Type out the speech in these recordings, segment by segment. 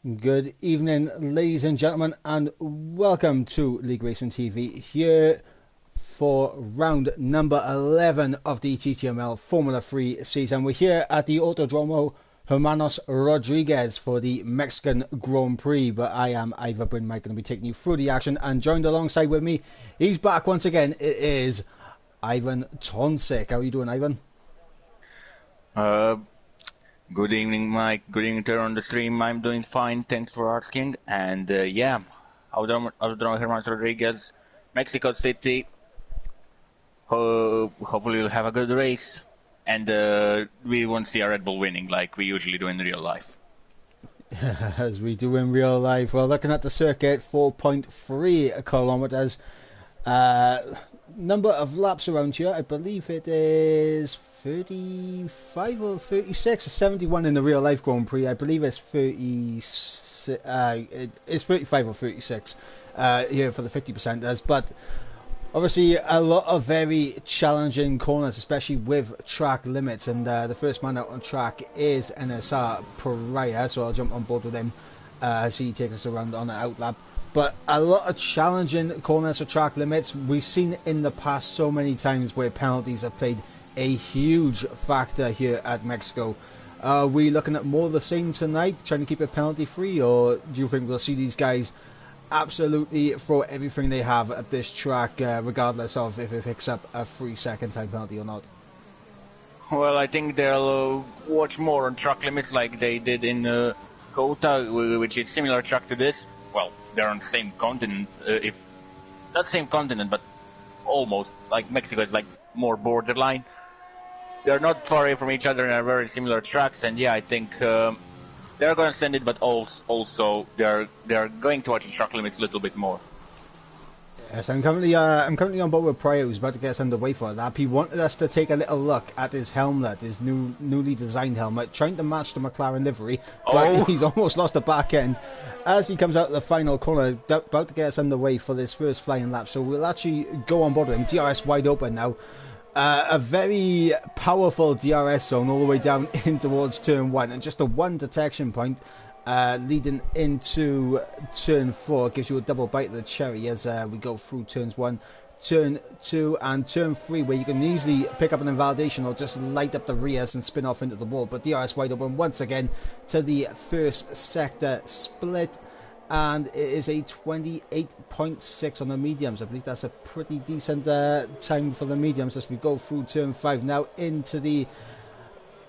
Good evening, ladies and gentlemen, and welcome to League Racing TV here for round number 11 of the TTML Formula 3 season. We're here at the Autodromo Hermanos Rodriguez for the Mexican Grand Prix, but I am Ivor Bryn Mike, going to be taking you through the action, and joined alongside with me, he's back once again, it is Ivan Tonsik. How are you doing, Ivan? Good evening, Mike. Good evening to on the stream. I'm doing fine. Thanks for asking. And yeah, Autodromo Hermanos Rodriguez, Mexico City. Hopefully we'll have a good race, and we won't see a Red Bull winning like we usually do in real life. As we do in real life. Well, looking at the circuit, 4.3 kilometers. Number of laps around here, I believe it is 35 or 36, or 71 in the real life Grand Prix. I believe it's 36, it's 35 or 36 here for the 50%ers, but obviously a lot of very challenging corners, especially with track limits, and the first man out on track is NSR Pariah, so I'll jump on board with him as he takes us around on the outlap. But a lot of challenging corners for track limits. We've seen in the past so many times where penalties have played a huge factor here at Mexico. Are we looking at more of the same tonight, trying to keep it penalty free, or do you think we'll see these guys absolutely throw everything they have at this track, regardless of if it picks up a 3-second time penalty or not? Well, I think they'll watch more on track limits like they did in Kota, which is similar track to this. Well, they're on the same continent, if not same continent, but almost. Like Mexico is like more borderline. They're not far away from each other and are very similar tracks. And yeah, I think they're going to send it, but also they're going to watch the track limits a little bit more. Yes, I'm currently on board with Pryor, who's about to get us underway for a lap. He wanted us to take a little look at his helmet, his newly designed helmet, trying to match the McLaren livery, but he's almost lost the back end as he comes out of the final corner, about to get us underway for this first flying lap. So we'll actually go on board with him. DRS wide open now. A very powerful DRS zone all the way down in towards turn 1, and just a one detection point leading into turn 4 gives you a double bite of the cherry as we go through turns 1, turn 2 and turn 3, where you can easily pick up an invalidation or just light up the rears and spin off into the wall. But DRS wide open once again to the first sector split, and it is a 28.6 on the mediums. I believe that's a pretty decent time for the mediums as we go through turn 5 now into the...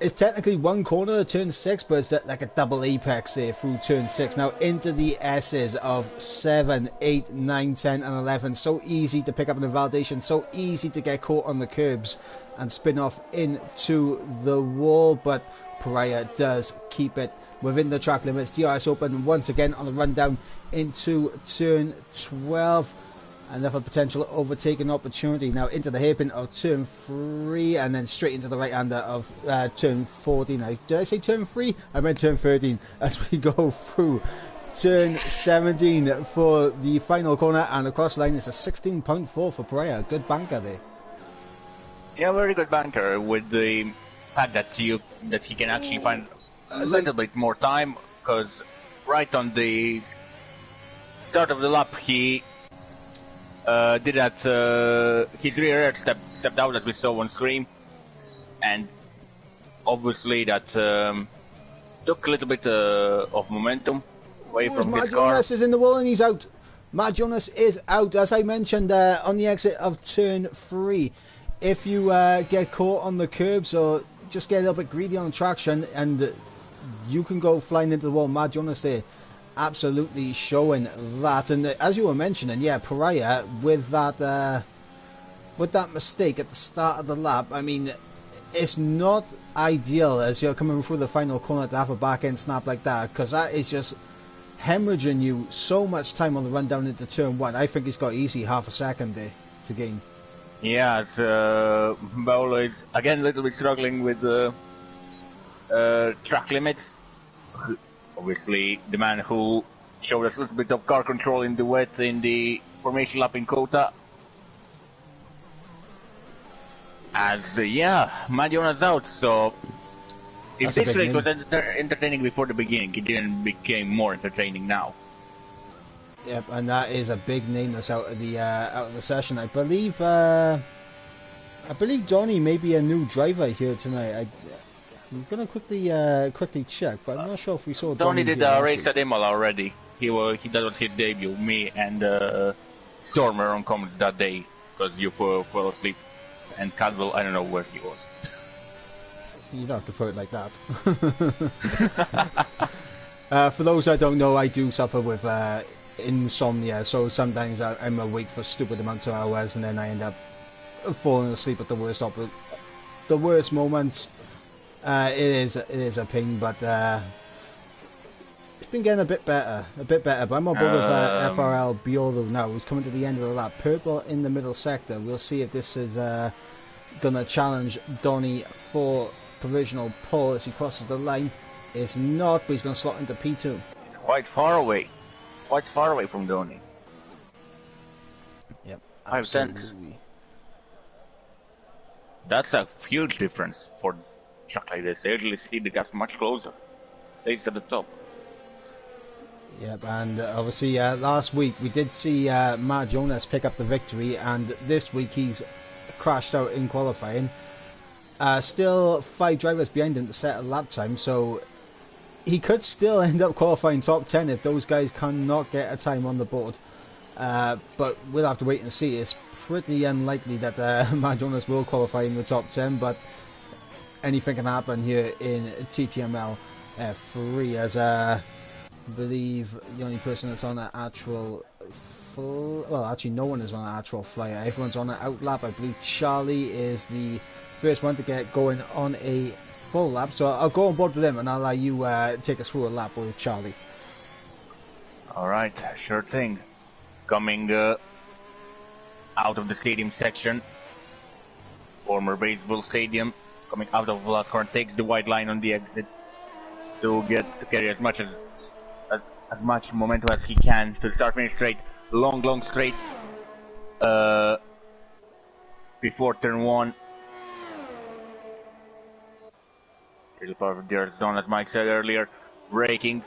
It's technically one corner, turn 6, but it's like a double apex there through turn 6. Now into the S's of 7, 8, 9, 10 and 11. So easy to pick up an invalidation, so easy to get caught on the curbs and spin off into the wall, but Pariah does keep it within the track limits. DRS open once again on the run down into turn 12. Another potential overtaking opportunity now into the hairpin of turn 3 and then straight into the right hander of turn 14. Now, did I say turn 3? I meant turn 13 as we go through turn 17 for the final corner, and across the line is a 16.4 for Pariah. Good banker there. Yeah, very good banker with the fact that he can actually find a little bit more time, because right on the start of the lap he did that, his rear end stepped out as we saw on screen, and obviously that took a little bit of momentum away from his car. Jonas is in the wall and he's out. Matt Jonas is out, as I mentioned on the exit of turn 3. If you get caught on the curbs or just get a little bit greedy on traction, and you can go flying into the wall. Matt Jonas there absolutely showing that, and as you were mentioning, yeah, Pariah with that mistake at the start of the lap. I mean, it's not ideal as you're coming through the final corner to have a back end snap like that, because that is just hemorrhaging you so much time on the run down into turn 1. I think he's got easy half a second there to gain. Yeah, Paolo is again a little bit struggling with the track limits. Obviously, the man who showed us a little bit of car control in the wet in the formation lap in Kota. As, yeah, Madiona's out, so If this race was entertaining before the beginning, it didn't become more entertaining now. Yep, and that is a big name that's out of the session. I believe Donny may be a new driver here tonight. I'm gonna quickly check, but I'm not sure if we saw Donny Donny did a race at Imola already. That was his debut. Me and Stormer on comments that day because you fell asleep, and Cadwell, I don't know where he was. You don't have to put it like that. For those that don't know, I do suffer with insomnia, so sometimes I'm awake for stupid amounts of hours, and then I end up falling asleep at the worst moments. It is a pain, but it's been getting a bit better. But I'm on board with FRL Biolo now. He's coming to the end of the lap. Purple in the middle sector. We'll see if this is gonna challenge Donny for provisional pole as he crosses the line. It's not, but he's gonna slot into P2. It's quite far away from Donny. Yep, 5 cents. That's a huge difference for a track like this. I usually see the gaps much closer. Stays at the top. Yep, and obviously last week we did see Matt Jonas pick up the victory, and this week he's crashed out in qualifying. Still 5 drivers behind him to set a lap time, so he could still end up qualifying top 10 if those guys cannot get a time on the board. But we'll have to wait and see. It's pretty unlikely that Matt Jonas will qualify in the top 10, but anything can happen here in TTML 3, as I believe the only person that's on an actual well, actually no one is on an actual flyer. Everyone's on an outlap. I believe Charlie is the first one to get going on a full lap, so I'll go on board with him and I'll allow you take us through a lap with Charlie. Alright, sure thing. Coming out of the stadium section, former baseball stadium, coming out of the last corner, takes the white line on the exit to carry as much momentum as he can to the start finish straight, long straight before turn 1. Little part of the zone, as Mike said earlier, braking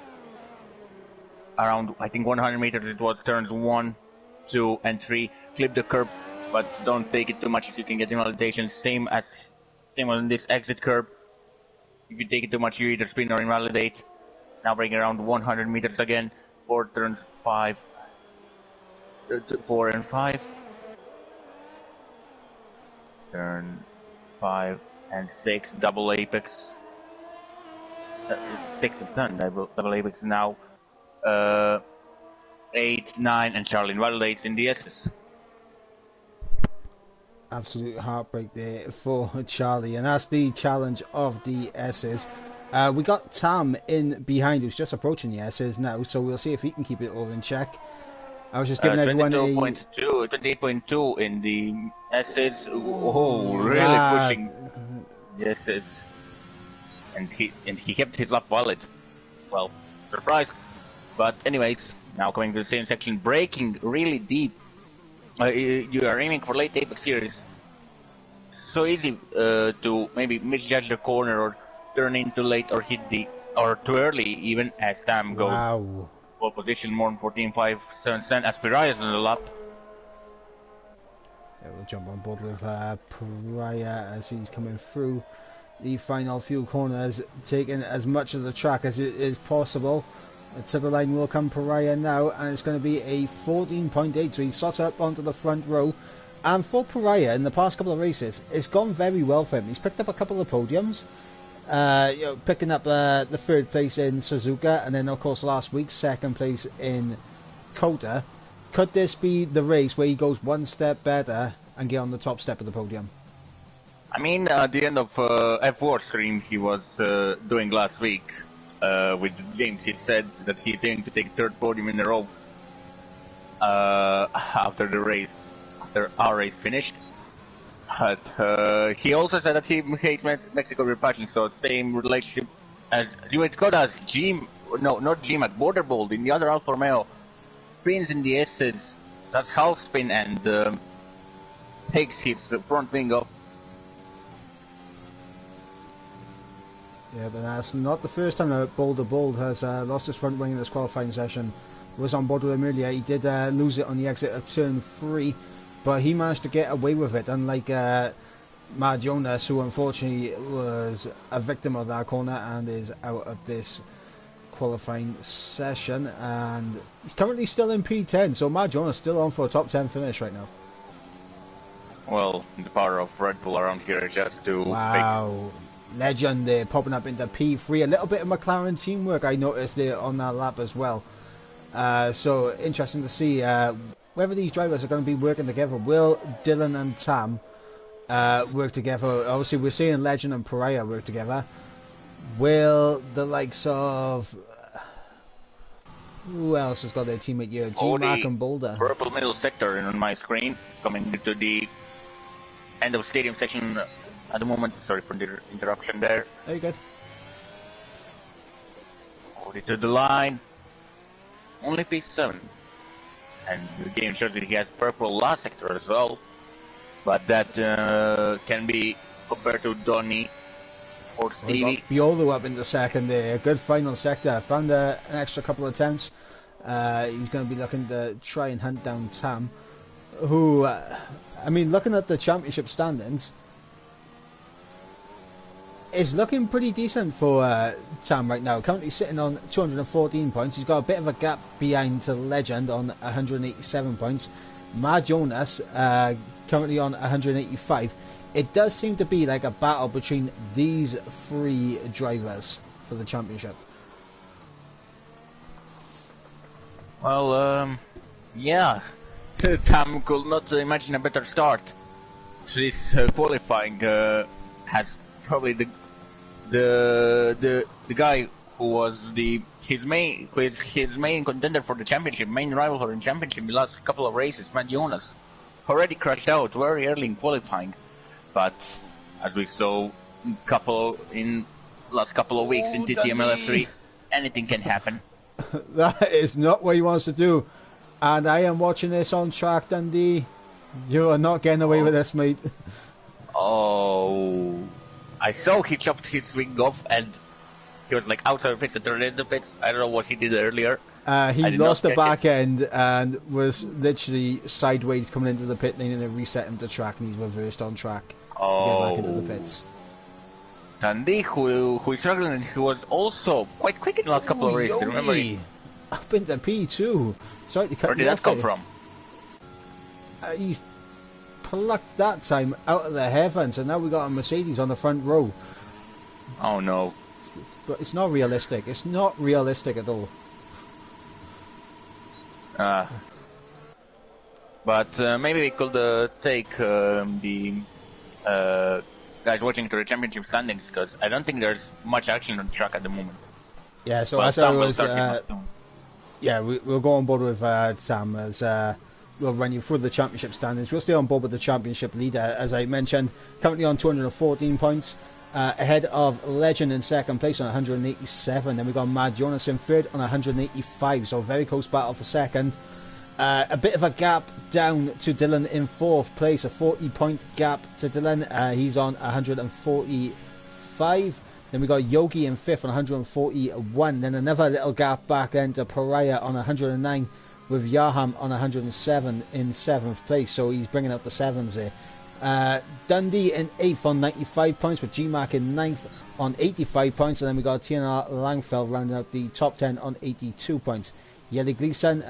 around, I think 100 meters it was, turns 1, 2 and 3, clip the curb, but don't take it too much as you can get invalidation, same on this exit curb. If you take it too much you either spin or invalidate. Now braking around 100 meters again, 4 turns 5, 4 and 5, turn 5 and 6, double apex. 6%, double apex now. 8, 9, and Charlie invalidates in the S's. Absolute heartbreak there for Charlie, and that's the challenge of the S's. We got Tam in behind, who's just approaching the S's now, so we'll see if he can keep it all in check. I was just giving everyone 28.2 in the S's. Oh, really pushing the S's. And he kept his lap valid. Well, surprise. But anyways, now coming to the same section, braking really deep. You are aiming for late apex here. It's so easy to maybe misjudge the corner or turn into late or hit or too early even as time goes. Wow. Pole position more than 14.577 as Pariah is on the lap. Yeah, we'll jump on board with Pariah as he's coming through the final few corners, taking as much of the track as it is possible. To the line will come Pariah now, and it's going to be a 14.8, so he slots up onto the front row. And for Pariah, in the past couple of races, it's gone very well for him. He's picked up a couple of podiums, picking up the 3rd place in Suzuka, and then of course last week 2nd place in Kota. Could this be the race where he goes one step better and get on the top step of the podium? I mean, at the end of F4 stream he was doing last week with James, he said that he's aiming to take 3rd podium in a row after our race finished. But he also said that he hates Mexico repackaging, so same relationship as Koda's G, no, not GMAC, Borderbold in the other Alfa Romeo. Spins in the S's, that's half spin, and takes his front wing off. Yeah, but that's not the first time that Boulder Bold has lost his front wing in this qualifying session. Was on board with him earlier. He did lose it on the exit of turn 3, but he managed to get away with it, unlike Matt Jonas, who unfortunately was a victim of that corner and is out of this qualifying session. And he's currently still in P10, so Matt Jonas still on for a top 10 finish right now. Well, the power of Red Bull around here is just to... Wow. Legend there, popping up into P3. A little bit of McLaren teamwork I noticed there on that lap as well. So interesting to see whether these drivers are going to be working together. Will Dylan and Tam work together? Obviously we're seeing Legend and Pariah work together. Will the likes of... who else has got their teammate here? G-Mac and Boulder. Purple middle sector on my screen, coming into the end of stadium section at the moment. Sorry for the interruption there. Very good. Hold it to the line. Only P7. And the game shows that he has purple last sector as well. But that can be compared to Donny or Stevie. Biolo up in the second there. Good final sector. Found an extra couple of tenths. He's going to be looking to try and hunt down Tam. Who, I mean, looking at the championship standings, is looking pretty decent for Tam right now. Currently sitting on 214 points. He's got a bit of a gap behind to Legend on 187 points. Mad Jonas currently on 185. It does seem to be like a battle between these three drivers for the championship. Well, yeah. Tam could not imagine a better start to this qualifying. Has probably the guy who was his main contender for the championship, main rival for the championship in the last couple of races, Matt Jonas, already crashed out very early in qualifying. But as we saw in last couple of weeks in TTML F3, anything can happen. That is not what he wants to do. And I am watching this on track, Dundee. You are not getting away with this, mate. Oh, I saw he chopped his wing off and he was like outside of pits and turned into pits. I don't know what he did earlier. He lost the back end and was literally sideways coming into the pit lane, and then reset him to track, and he's reversed on track to get back into the pits. Dundee, who is struggling, and he was also quite quick in the last couple of races. Yogi. Remember, Up into P2. Sorry to cut where did that come from? He's plucked that time out of the heavens, and now we got a Mercedes on the front row. Oh no! But it's not realistic. It's not realistic at all. But maybe we could take the guys watching to the championship standings, because I don't think there's much action on track at the moment. Yeah, so well, as I was, yeah, we'll go on board with Sam as we'll run you through the championship standings. We'll stay on board with the championship leader, as I mentioned, currently on 214 points. Ahead of Legend in second place on 187. Then we've got Mad Jonas in third on 185. So very close battle for second. A bit of a gap down to Dylan in fourth place. A 40-point gap to Dylan. He's on 145. Then we got Yogi in fifth on 141. Then another little gap back then to Pariah on 109. With Yaham on 107 in seventh place. So he's bringing up the sevens there. Dundee in 8th on 95 points, with GMAC in 9th on 85 points, and then we got TNR Langfeld rounding out the top 10 on 82 points. Yeli Gleason,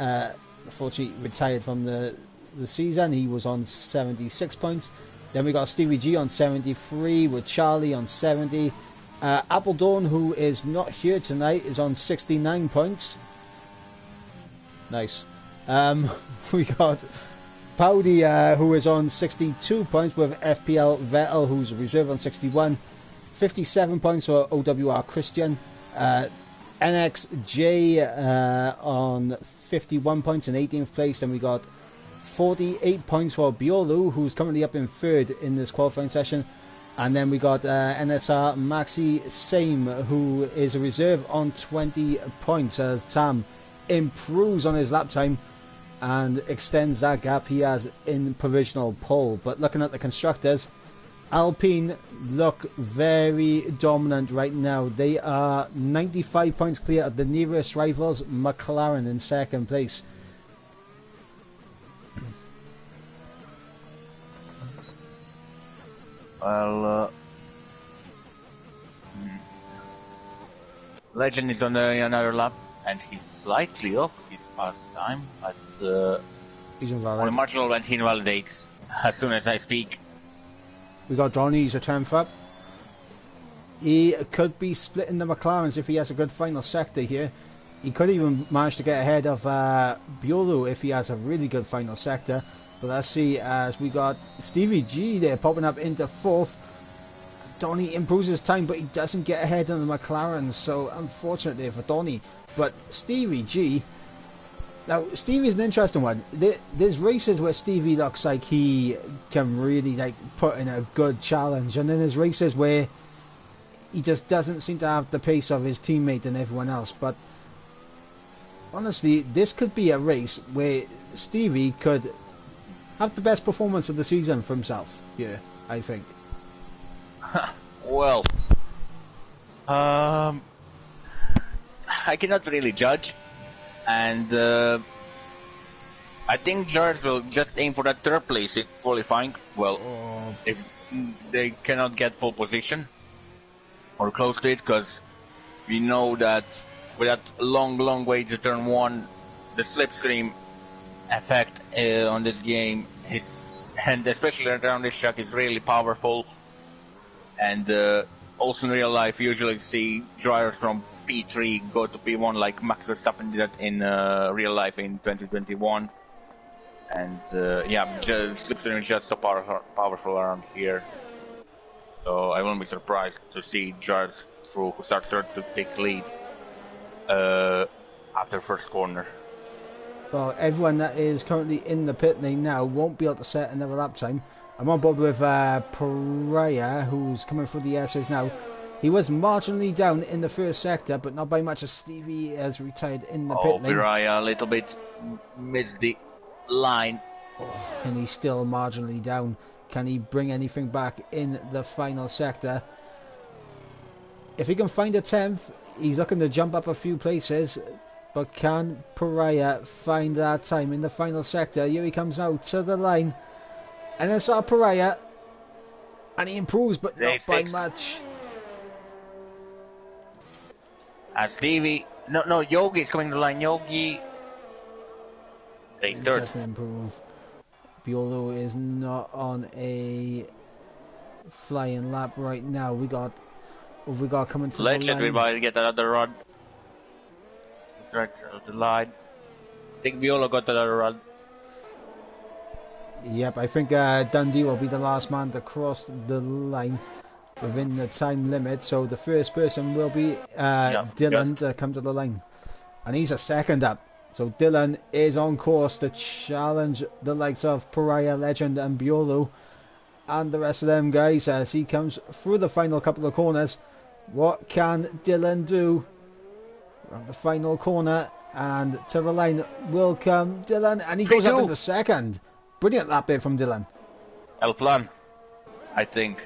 unfortunately retired from the season. He was on 76 points. Then we got Stevie G on 73, with Charlie on 70. Appledorn, who is not here tonight, is on 69 points. Nice. We got Powdy, who is on 62 points, with FPL Vettel, who's a reserve on 61. 57 points for OWR Christian. NXJ on 51 points in 18th place. Then we got 48 points for Biolu, who's currently up in third in this qualifying session. And then we got NSR Maxi Same, who is a reserve on 20 points, as Tam improves on his lap time and extends that gap he has in provisional pole. But looking at the constructors, Alpine look very dominant right now. They are 95 points clear of the nearest rivals, McLaren in second place. Well, Legend is on another lap, and he's slightly off his past time, but he's invalid. on marginal when he invalidates as soon as I speak. We got Donny, he's a 10th up. He could be splitting the McLarens if he has a good final sector here. He could even manage to get ahead of Biolu if he has a really good final sector. But let's see, as we got Stevie G there popping up into 4th. Donny improves his time, but he doesn't get ahead on the McLaren, so unfortunately for Donny. But Stevie G, now Stevie's an interesting one. There's races where Stevie looks like he can really like put in a good challenge, and then there's races where he just doesn't seem to have the pace of his teammate and everyone else. But honestly, this could be a race where Stevie could have the best performance of the season for himself. Yeah, I think. Well, I cannot really judge, and I think George will just aim for that 3rd place in qualifying. Well, if they cannot get pole position or close to it, because we know that with that long way to turn 1, the slipstream effect on this game is, and especially around this track, is really powerful. And also in real life, you usually see drivers from P3 go to P1, like Max Verstappen did that in real life in 2021. And yeah, slipstream is just so powerful around here. So I won't be surprised to see drivers who start third to take lead after first corner. Well, everyone that is currently in the pit lane now won't be able to set another lap time. I'm on board with Pariah, who's coming through the S's now. He was marginally down in the first sector, but not by much, as Stevie has retired in the pit lane. Pariah a little bit missed the line. And he's still marginally down. Can he bring anything back in the final sector? If he can find a 10th, he's looking to jump up a few places. But can Pariah find that time in the final sector? Here he comes out to the line. And then saw Pariah, and he improves, but not by much. And Stevie, no, Yogi is coming to the line. Yogi takes third. Doesn't improve. Biolo is not on a flying lap right now. We got coming to the line. Legend, we might get another run. It's right to the line. I think Biolo got another run. Yep, I think Dundee will be the last man to cross the line within the time limit. So the first person will be Dylan to come to the line. And he's a second up. So Dylan is on course to challenge the likes of Pariah, Legend and Biolo. And the rest of them guys as he comes through the final couple of corners. What can Dylan do? Around the final corner, and to the line will come Dylan, and he goes up into second. Brilliant lap bit from Dylan. El Plan, I think.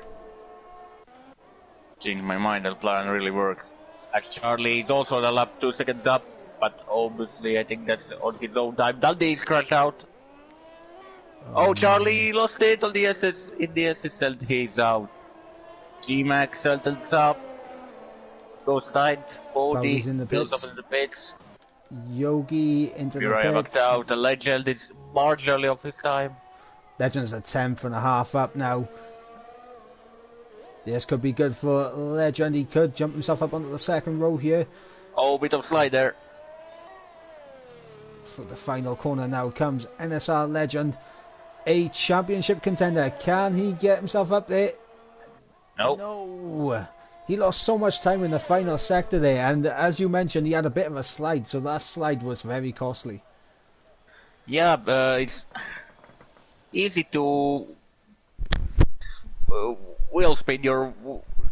Changed my mind, El Plan really works. As Charlie is also on the lap 2 seconds up, but obviously I think that's on his own time. Daldy's crashed out. Oh, Charlie lost it on the SS. In the SS, and he's out. G-Max settles up. Goes tight. Bodie in the builds pits. up in the pits. Yogi into the Uriah pits. backed out. The Legend is marginally off his time. Legend's a 10th and a half up now. This could be good for Legend. He could jump himself up onto the second row here. Oh, bit of slide there. For the final corner now comes NSR Legend, a championship contender. Can he get himself up there? Nope. No. He lost so much time in the final sector there, and as you mentioned, he had a bit of a slide, so that slide was very costly. Yeah, it's easy to wheel spin your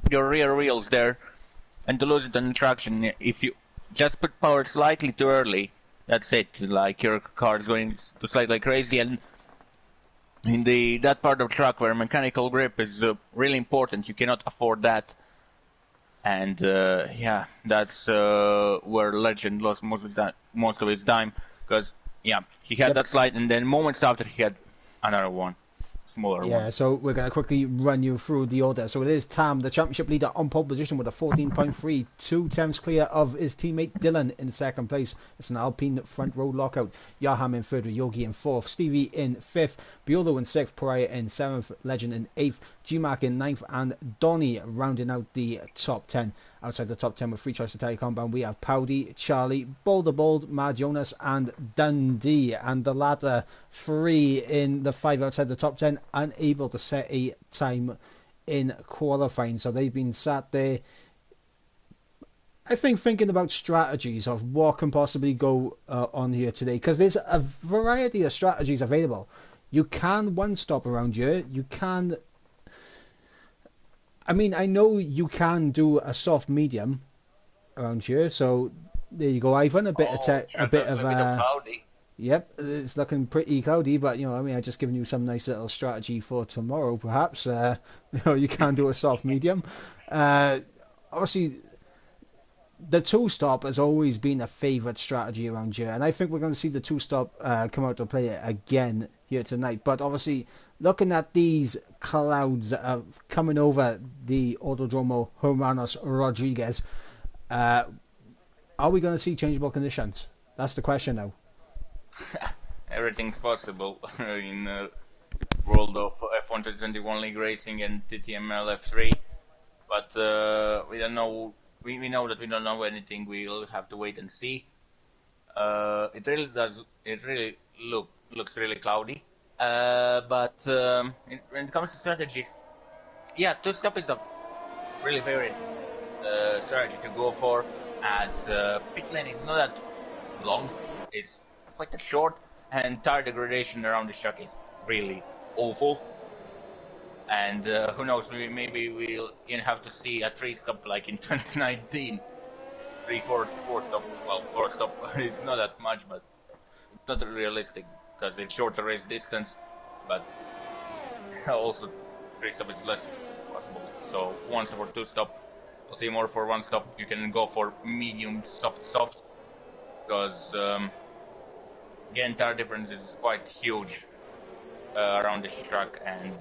rear wheels there, and to lose it on traction. If you just put power slightly too early, that's it. Like your car is going to slide like crazy, and in that part of track where mechanical grip is really important. You cannot afford that. And yeah, that's where Legend lost most of his time, because yeah, he had that slide, and then moments after he had another one. Yeah, so we're going to quickly run you through the order. So it is Tam, the championship leader, on pole position with a 14.3, 2 tenths clear of his teammate Dylan in second place. It's an Alpine front row lockout. Yaham in third with Yogi in fourth, Stevie in fifth, Biolo in sixth, Pariah in seventh, Legend in eighth, GMAC in ninth, and Donny rounding out the top 10. Outside the top 10 with free choice Italian compound, we have Powdy, Charlie, Boulder Bold, Mad Jonas, and Dundee. And the latter three in the 5 outside the top 10, unable to set a time in qualifying. So they've been sat there, I think, thinking about strategies of what can possibly go on here today. Because there's a variety of strategies available. You can one-stop around here. You can... I mean, I know you can do a soft medium around here, so there you go, Ivan. A bit of cloudy. Yep, it's looking pretty cloudy, but you know, I mean, I've just given you some nice little strategy for tomorrow, perhaps. You know, you can do a soft medium. Obviously, the two-stop has always been a favourite strategy around here, and I think we're going to see the two-stop come out to play it again here tonight. But obviously, looking at these clouds coming over the Autodromo Hermanos Rodriguez, are we going to see changeable conditions? That's the question now. Everything's possible in the world of F1 2021 League Racing and TTML F3, but we don't know. We know that we don't know anything. We'll have to wait and see. It really does. It really looks really cloudy. But when it comes to strategies, yeah, two-stop is a really favorite strategy to go for, as pit lane is not that long. It's quite a short, and tire degradation around the track is really awful. And who knows, maybe we'll have to see a 3-stop like in 2019. 4-stop. Well, 4-stop, it's not that much, but it's not realistic because it's shorter race distance. But also 3-stop is less possible. So 1-stop or 2-stop. I'll see more for 1-stop. You can go for medium, soft, because again, tire difference is quite huge around this track, and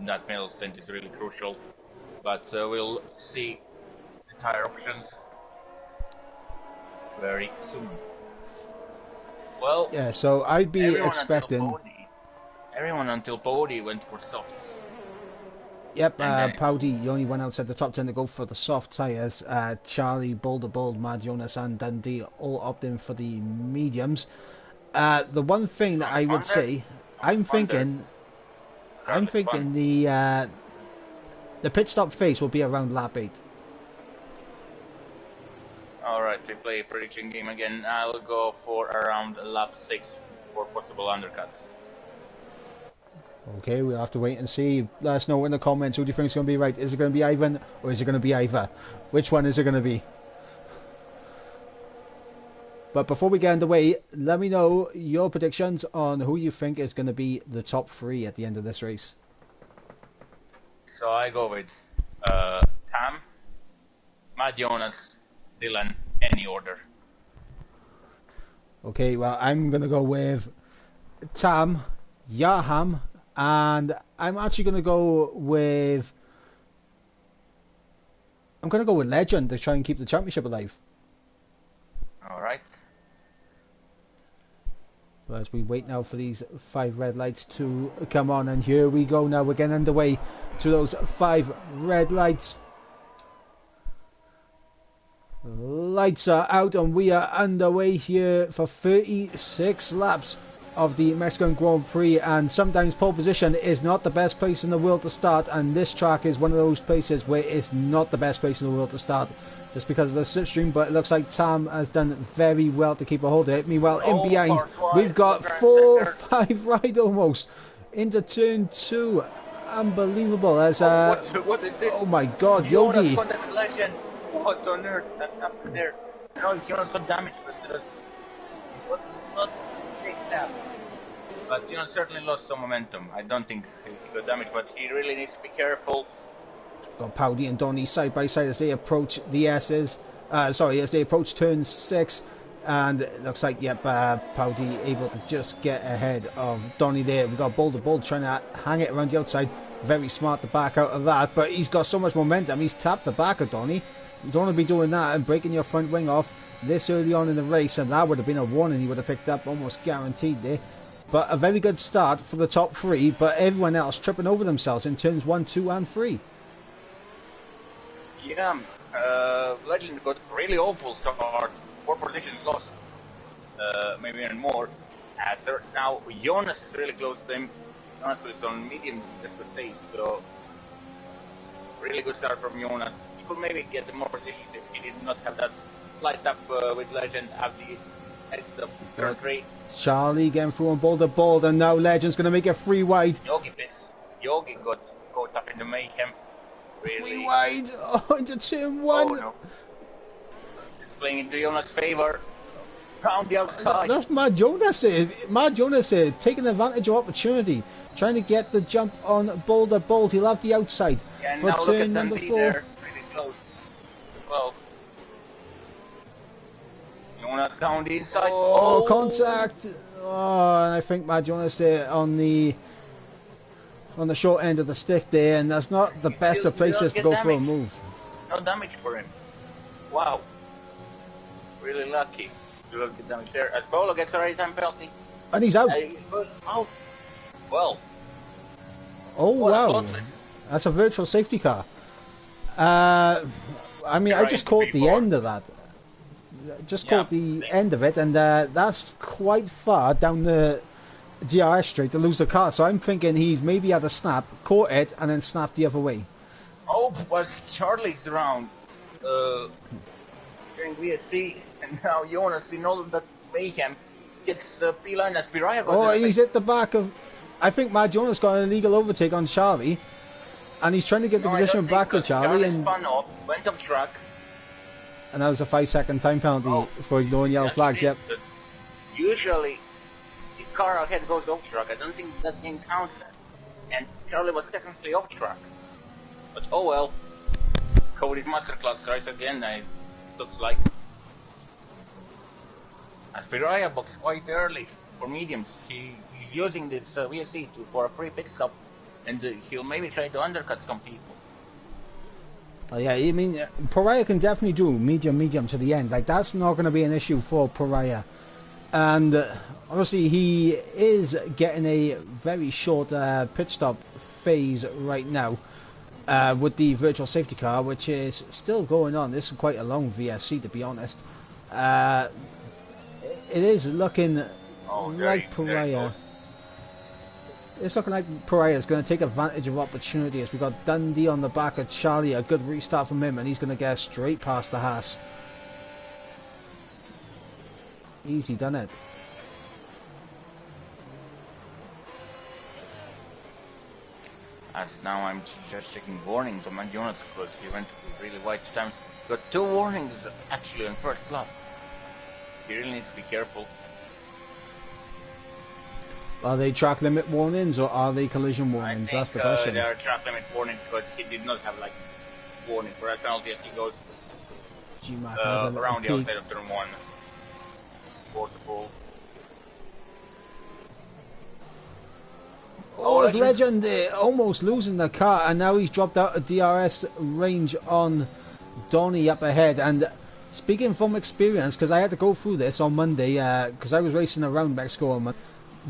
that middle stint is really crucial. But we'll see the tire options very soon. Well, yeah, so I'd be expecting everyone until Powdy went for softs. Yep, Powdy, you only went outside the top 10 to go for the soft tyres. Charlie, Boulder Bold, Mad Jonas, and Dundee all opting for the mediums. The one thing that I would say, I'm thinking the pit stop phase will be around lap 8. Alright, we play a prediction game again. I'll go for around lap 6 for possible undercuts. Okay, we'll have to wait and see. Let us know in the comments who do you think is going to be right. Is it going to be Ivan or is it going to be Iva? Which one is it going to be? But before we get underway, let me know your predictions on who you think is going to be the top 3 at the end of this race. So I go with Tam, Mad Jonas, Dylan, any order. Okay, well, I'm going to go with Tam, Yaham, and I'm actually going to go with... I'm going to go with Legend to try and keep the championship alive. Alright. So as we wait now for these 5 red lights to come on, and here we go now. We're getting underway to those 5 red lights. Lights are out and we are underway here for 36 laps of the Mexican Grand Prix, and sometimes pole position is not the best place in the world to start, and this track is one of those places where it's not the best place in the world to start just because of the slipstream. But it looks like Tam has done very well to keep a hold of it. Meanwhile, in behind we've got 4-5 right almost into turn 2. Unbelievable. As what is this? Oh my god, Yogi. What on earth? That's happened there. I know he got some damage, but it was not take that. But certainly lost some momentum. I don't think he got damaged, but he really needs to be careful. Got Powdy and Donny side by side as they approach the S's. As they approach turn 6. And it looks like, Powdy able to just get ahead of Donny there. We've got Boulder Bold trying to hang it around the outside. Very smart to back out of that. But he's got so much momentum. He's tapped the back of Donny. You don't want to be doing that and breaking your front wing off this early on in the race. And that would have been a warning he would have picked up almost guaranteed there. But a very good start for the top 3. But everyone else tripping over themselves in turns 1, 2 and 3. Yeah, Legend got really awful start. 4 positions lost, maybe even more. Now Jonas is really close to him. Jonas is on medium just to say, so really good start from Jonas. He could maybe get more positions if he did not have that light up with Legend at the exit of turn 3. Charlie getting through on Boulder Bold, and now Legend's going to make it 3 wide. Yogi got caught up in the mayhem. Really. 3 wide, into turn 1. Oh, no. Playing into Jonas' favour. Round the outside. That's Mad Jonas here. Mad Jonas here, taking advantage of opportunity. Trying to get the jump on Boulder Bold. He'll have the outside for turn number 4. There, really close. Well, Jonas down the inside. Oh, contact. Oh, and I think Mad Jonas there on the short end of the stick there, and that's not the best of places to go for a move. No damage for him. Wow. Really lucky to not get damage there. As Bolo gets a right time penalty. And he's out. Out. Well. Oh, wow. That's a virtual safety car. I mean, I just caught the end of that. Just caught the end of it, and that's quite far down the DRS straight to lose the car. So I'm thinking he's maybe had a snap, caught it, and then snapped the other way. Oh, was Charlie's round during VSC, and now Jonas in all of that mayhem gets P-line as Piraya. Oh, and he's hit the back of... I think Mad Jonas got an illegal overtake on Charlie, and he's trying to get the position back to Charlie, and spun off, went up track. And that was a 5-second time penalty for ignoring yellow flags. Yep. Usually, the car ahead goes off track. I don't think that game counts that. And Charlie was technically off track. But oh well. Cody's masterclass tries again. It looks like. Aspiraya box quite early for mediums. He's using this VSC for a free pit stop, and he'll maybe try to undercut some people. Yeah, I mean, Pariah can definitely do medium to the end. Like, that's not going to be an issue for Pariah. And obviously, he is getting a very short pit stop phase right now with the virtual safety car, which is still going on. This is quite a long VSC, to be honest. It is looking like Pariah. It's looking like Pariah is going to take advantage of opportunity as we've got Dundee on the back of Charlie. A good restart from him, and he's going to get straight past the Haas. Easy done it. As now I'm just checking warnings on Mad Jonas because he went really wide times. Got 2 warnings actually on first lap. He really needs to be careful. Are they track limit warnings or are they collision warnings? That's the question. They are track limit warnings because he did not have like warning for that penalty as he goes around the outside of turn 1. Portable. Oh, it's Legend there, almost losing the car, and now he's dropped out of DRS range on Donny up ahead. And speaking from experience, because I had to go through this on Monday, because I was racing around Mexico on Monday.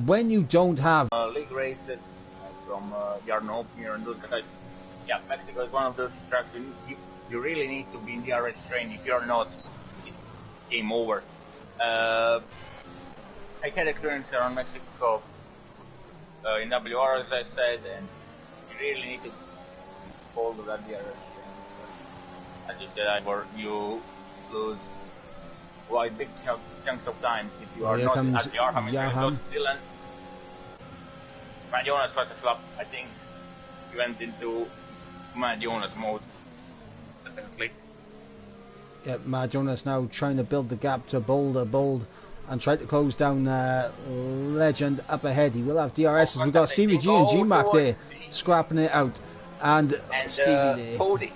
When you don't have league races from Jarno here and those guys, yeah, Mexico is one of those tracks you really need to be in DRS train. If you're not, it's game over. I had experience around Mexico in WR, as I said, and you really need to follow that DRS train. As you said, you lose quite big chunks of time if you are not at the Arham. Dylan, Mad Jonas was a flop. I think he went into Mad Jonas mode. Definitely. Yeah, Mad Jonas now trying to build the gap to Bold. and try to close down Legend up ahead. He will have DRS. We've got Stevie G and G-Mac there scrapping it out. And Stevie there. Pody.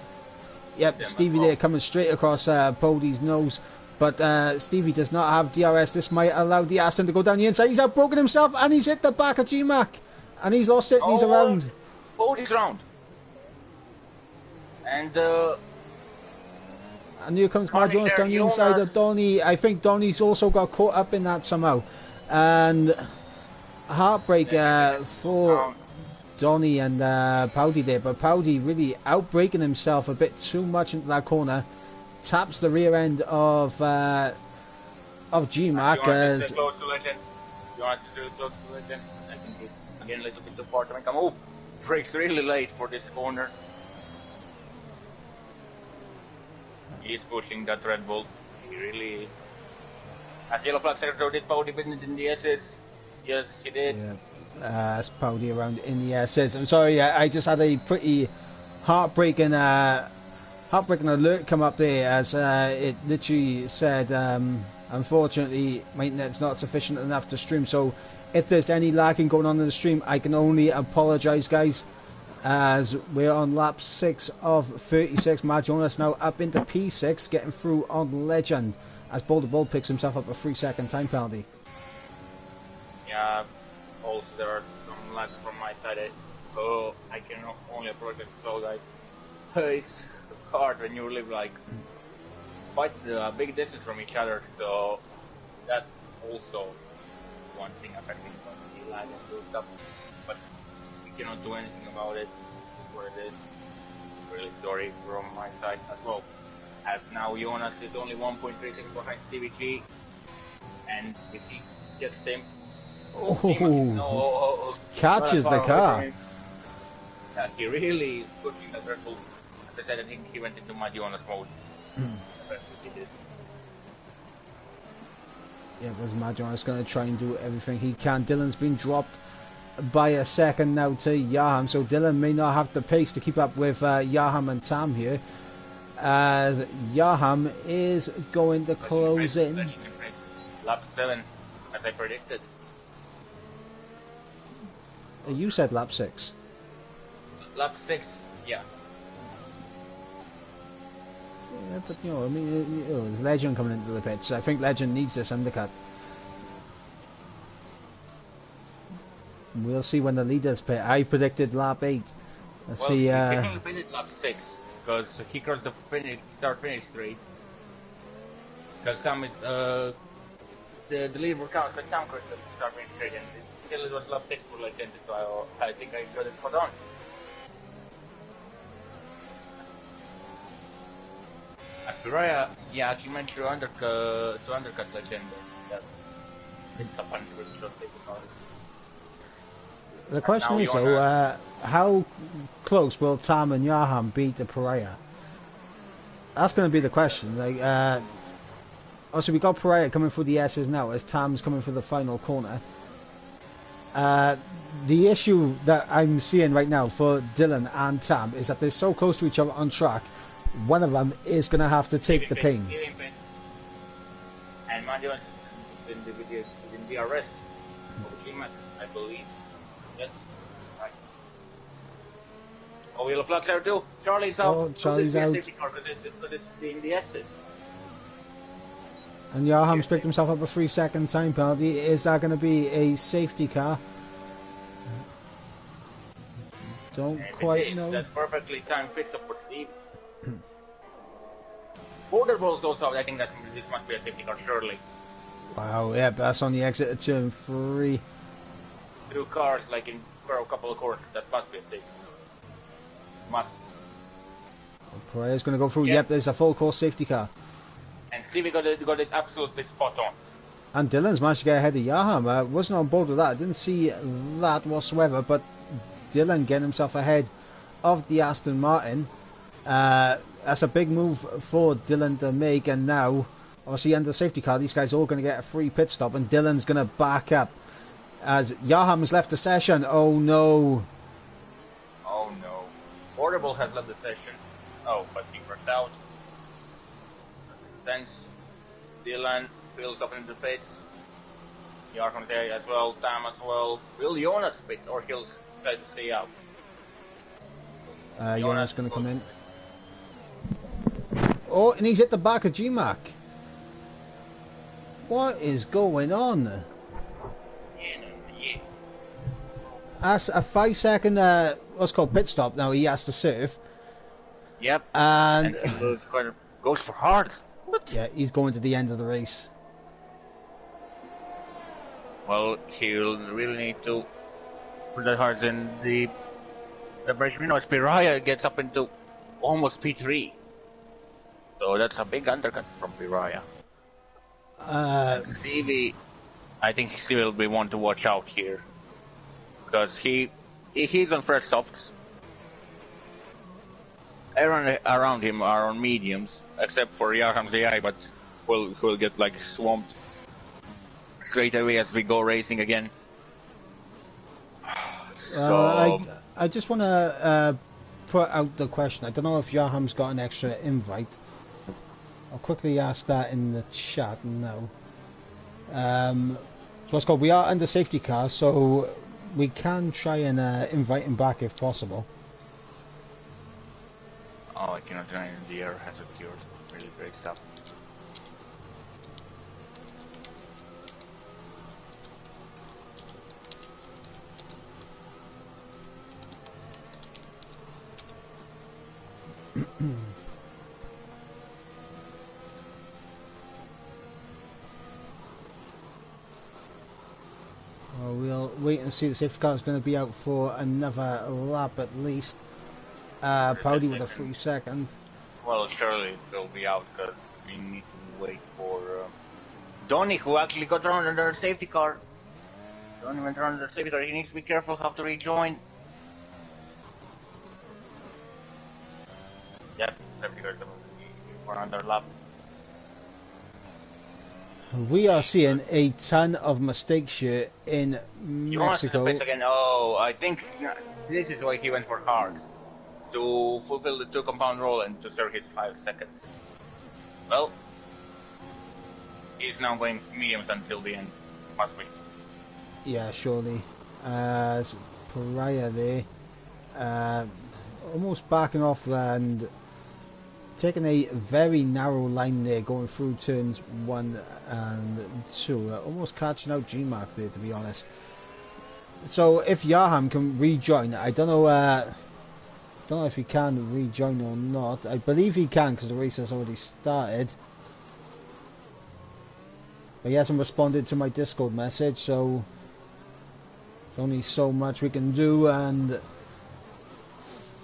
Yep, Stevie there coming straight across Pody's nose. But Stevie does not have DRS. This might allow the Aston to go down the inside. He's outbroken himself and he's hit the back of G-Mac. And he's lost it and he's around. Pody's round. And here comes Matt Jonas down the inside of Donny. I think Donny's also got caught up in that somehow. And heartbreak for Donny and Powdy there. But Powdy really outbreaking himself a bit too much into that corner. Taps the rear end of G-Mac as... You want to do close to Legend? I think he's getting a little bit too far to make a move. Breaks really late for this corner. He's pushing that Red Bull. He really is. As yellow flag sector did Powdy win it in the S's. Yes, he did. Yeah, that's Powdy around in the S's. I'm sorry, I just had a pretty heartbreaking alert come up there as it literally said, unfortunately, my internet's not sufficient enough to stream. So if there's any lagging going on in the stream, I can only apologise, guys. As we're on lap 6 of 36, Matt Jonas now up into P6, getting through on Legend, as Boulder Bull picks himself up a 3-second time penalty. Yeah, also there are some lags from my side. I can only apologize as well, guys. It's hard when you live like quite a big distance from each other, so that's also one thing affecting the lag and those stuff. But cannot do anything about it for this. Really sorry from my side as well. As now Jonas is only 1.3 seconds behind CVG, and if he gets him, catches the car. Yeah, he really is pushing the Red Bull. As I said, I think he went into my Jonas mode. Yeah, because Matt Jonas going to try and do everything he can. Dylan's been dropped by a second now to Yaham, so Dylan may not have the pace to keep up with Yaham and Tam here, as Yaham is going to close in. Lap 7, as I predicted. You said lap 6. Lap 6, yeah. Yeah, but you know, I mean, there's Legend coming into the pits. I think Legend needs this undercut. We'll see when the leaders pit. I predicted lap 8. Let's see. He can only finish lap 6 because he crossed the start-finish straight. Because Sam is the lead will count when Sam crossed the start-finish straight, and still it was lap 6 for Legend, so I think I got it spot on. As Piraya, yeah, actually managed to undercut Legend. It's a fun to think about it. The question is though, how close will Tam and Yaham beat the Pariah? That's going to be the question. Like, obviously we got Pariah coming through the S's now, as Tam's coming for the final corner. The issue that I'm seeing right now for Dylan and Tam is that they're so close to each other on track. One of them is going to have to take the ping. And Mandion is in the DRS of G-Mac, I believe. Yes. Right. Oh, yellow flags there too. Charlie's out. Oh, Charlie's out. Because it's in the S's. And Yaham's picked himself up a 3-second time penalty. Is that going to be a safety car? Don't quite know. That's perfectly timed fix up for Steve. Border balls goes out. I think that this must be a safety car, surely. Wow, yeah, that's on the exit of turn 3. 2 cars, like in for a couple of courses, that must be a safety. Must. Pariah's going to go through. Yep, there's a full course safety car. And Stevie got it absolutely spot on. And Dylan's managed to get ahead of Yaham. I wasn't on board with that. I didn't see that whatsoever, but Dylan getting himself ahead of the Aston Martin. That's a big move for Dylan to make, and now, obviously under the safety car, these guys are all going to get a free pit stop, and Dylan's going to back up as Yaham's left the session. Oh no. Oh no. Portable has left the session. Oh, but he worked out. Sense. Dylan fills up into the pits. Yarkon there as well, Tam as well. Will Jonas split or he'll decide to stay out? Jonas going to come in. Oh, and he's at the back of GMAC. What is going on? Yeah. That's a 5-second, what's called pit stop. Now he has to serve. Yep. And he goes for hards. What? Yeah, he's going to the end of the race. Well, he'll really need to put that hards in the bridge. You know, Spiraya gets up into almost P3. So that's a big undercut from Piraya. Stevie, I think Stevie will be one to watch out here. Because he's on fresh softs. Everyone around him are on mediums, except for Yarham's AI, but will get like swamped straight away as we go racing again. So I just want to put out the question. I don't know if Yarham's got an extra invite. I'll quickly ask that in the chat now. So what's called, we are under safety car, so we can try and invite him back if possible. Oh, I cannot join in the air has secured. Really great stuff. Well, we'll wait and see. The safety car is going to be out for another lap at least. Proudy with a 3 second. Well, surely they'll be out because we need to wait for Donny, who actually got around under the safety car. Donny went around under the safety car. He needs to be careful how to rejoin. Yep, safety car is for another lap. We are seeing a ton of mistakes here in Mexico. Again. Oh, I think this is why he went for hard. To fulfill the 2 compound roll and to serve his 5 seconds. Well, he's now going mediums until the end. Must be. Yeah, surely. Pariah there. Almost backing off and taking a very narrow line there, going through turns 1 and 2. Almost catching out GMAC there, to be honest. So if Yaham can rejoin, I don't know if he can rejoin or not. I believe he can because the race has already started. But he hasn't responded to my Discord message, so there's only so much we can do. And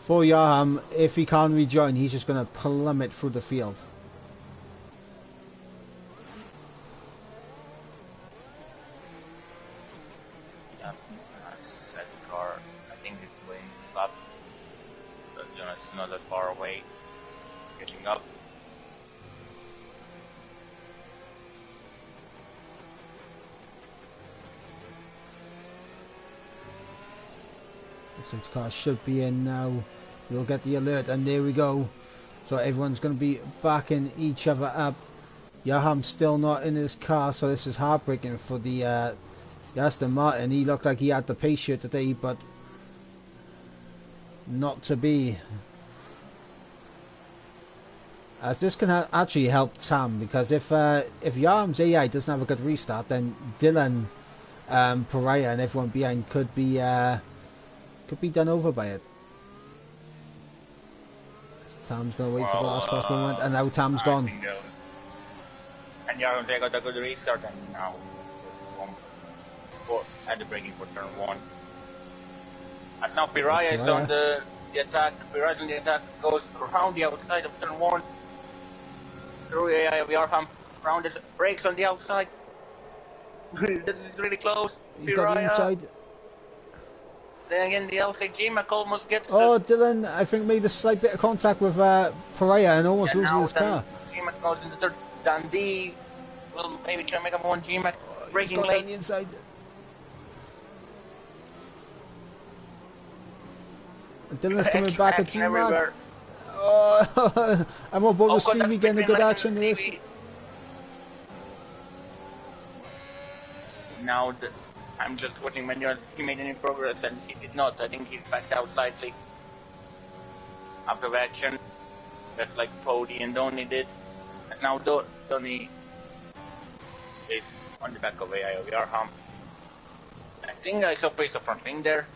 for Yaham, if he can't rejoin, he's just going to plummet through the field. Yeah, set car. I think it's going up. Jonas is not that far away. Getting up. The safety car should be in now. We'll get the alert, and there we go. So everyone's going to be backing each other up. Yaham's still not in his car, so this is heartbreaking for the Aston Martin. He looked like he had the pace here today, but not to be. As this can actually help Tam, because if Yaham's AI doesn't have a good restart, then Dylan, Pariah, and everyone behind could be done over by it. Tam's going to wait for the last possible moment, and now Tam's gone. And Yaham's got a good restart, and now at the braking for turn 1. And now Piraya is on the attack. Piraya's on the attack, goes around the outside of turn 1. Through AI of Yarham, round his brakes on the outside. This is really close. He's got the inside. Then again, the outside GMAC almost gets. Oh, Dylan, I think made a slight bit of contact with Pariah and almost loses his car. GMAC goes in the third. Dundee will maybe try to make up one GMAC. Braking late. The inside. Dylan's coming back at GMAC. Oh, I'm on board with Stevie getting a good action in this. Now I'm just watching when he made any progress, and he did not. I think he's backed out slightly after the action, just like Pody and Donny did. And now Donny is on the back of AIOVR hump. I think I saw pace of front wing there.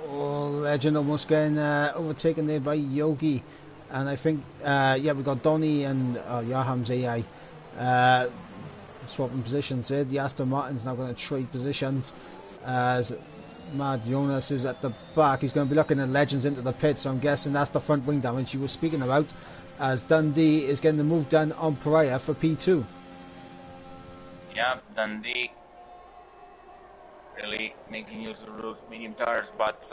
Oh, Legend almost getting overtaken there by Yogi. And I think, yeah, we got Donny and Yaham's AI swapping positions there. The Aston Martin's now going to trade positions as Mad Jonas is at the back. He's going to be looking at Legends into the pit, so I'm guessing that's the front wing damage you were speaking about, as Dundee is getting the move done on Pariah for P2. Yeah, Dundee really making use of those medium tires, but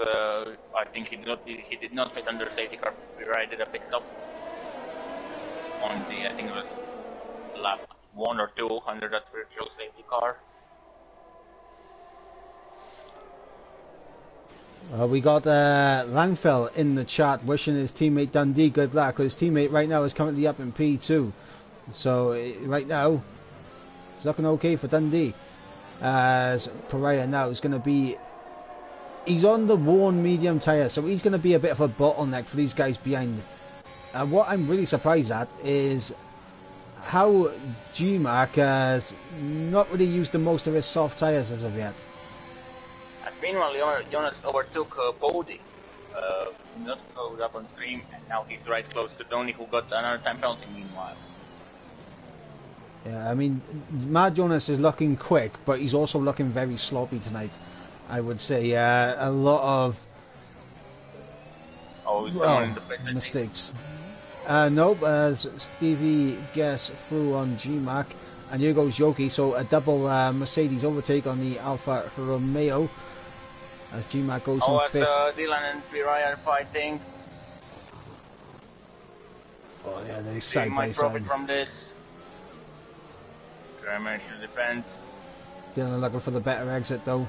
I think he did not fit under safety car. Pariah did a pit stop on the, I think it was lap 1 or 2 under that virtual safety car. We got Langfell in the chat wishing his teammate Dundee good luck. His teammate right now is currently up in P2. So right now, it's looking okay for Dundee. As Pariah now is going to be... He's on the worn medium tyre, so he's going to be a bit of a bottleneck for these guys behind. What I'm really surprised at is how GMAC has not really used the most of his soft tyres as of yet. Meanwhile, Jonas overtook Pody, not close up on stream, and now he's right close to Donny, who got another time penalty meanwhile. Yeah, I mean, Mad Jonas is looking quick, but he's also looking very sloppy tonight, I would say. A lot of mistakes. Nope, as Stevie gets through on GMAC, and here goes Yoki, so a double Mercedes overtake on the Alfa Romeo. As GMAC goes on fifth. Dylan and Pariah are fighting. Oh yeah, they side by might side. profit from this. Kramer should defend. Dylan looking for the better exit though.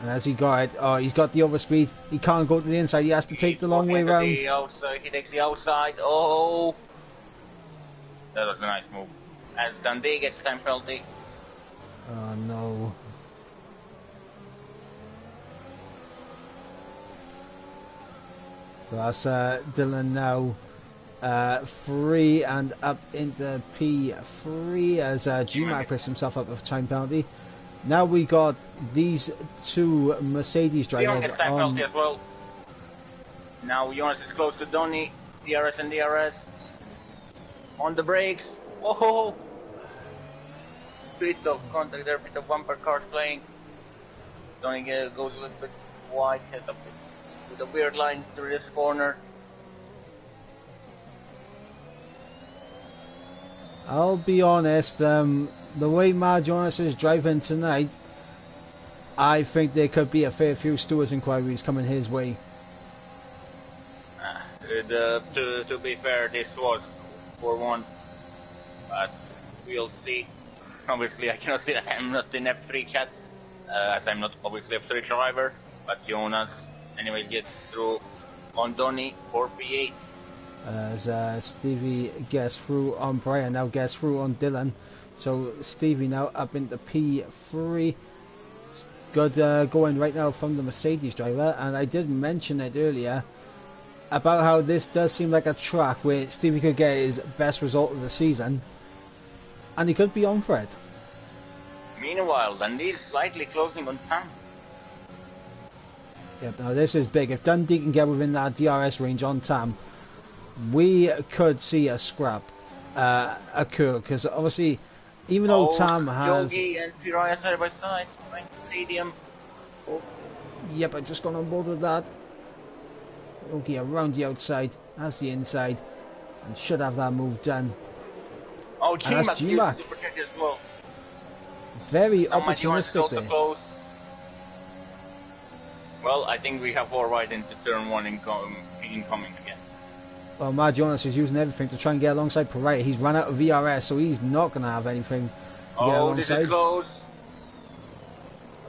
And as he got it, oh, he's got the overspeed. He can't go to the inside. He has to take the long way round. He takes the outside. Oh, that was a nice move. As Dundee gets time penalty. Oh no. So that's Dylan now 3 and up into P3 as GMAC picks himself up with a time penalty. Now we got these two Mercedes drivers gets time penalty as well. Now Jonas is close to Donny, DRS and DRS. On the brakes. Whoa! Bit of contact there, bit of bumper cars playing. Donny goes a little bit wide, has a bit with a weird line through this corner. I'll be honest, the way Mad Jonas is driving tonight, I think there could be a fair few stewards inquiries coming his way. To be fair, this was 4-1, but we'll see. Obviously, I cannot see that I'm not in F3 chat, as I'm not obviously F3 driver, but Jonas anyway gets through on Donny for P8. As Stevie gets through on Brian, now gets through on Dylan. So Stevie now up into P3. Good going right now from the Mercedes driver. And I did mention it earlier about how this does seem like a track where Stevie could get his best result of the season. And he could be on for it. Meanwhile, Dundee's slightly closing on Tam. Yep, now this is big. If Dundee can get within that DRS range on Tam, we could see a scrap occur, because obviously, even though Tam has... Yogi and Pariah side by side, going to stadium. Oh, yep, I just gone on board with that. Yogi around the outside, has the inside, and should have that move done. Oh, GMAC used to protect as well. Very opportunistic there. Well, I think we have 4 wide into turn 1 incoming again. Well, Mad Jonas is using everything to try and get alongside Pariah. He's run out of VRS, so he's not going to have anything to get alongside. This is close.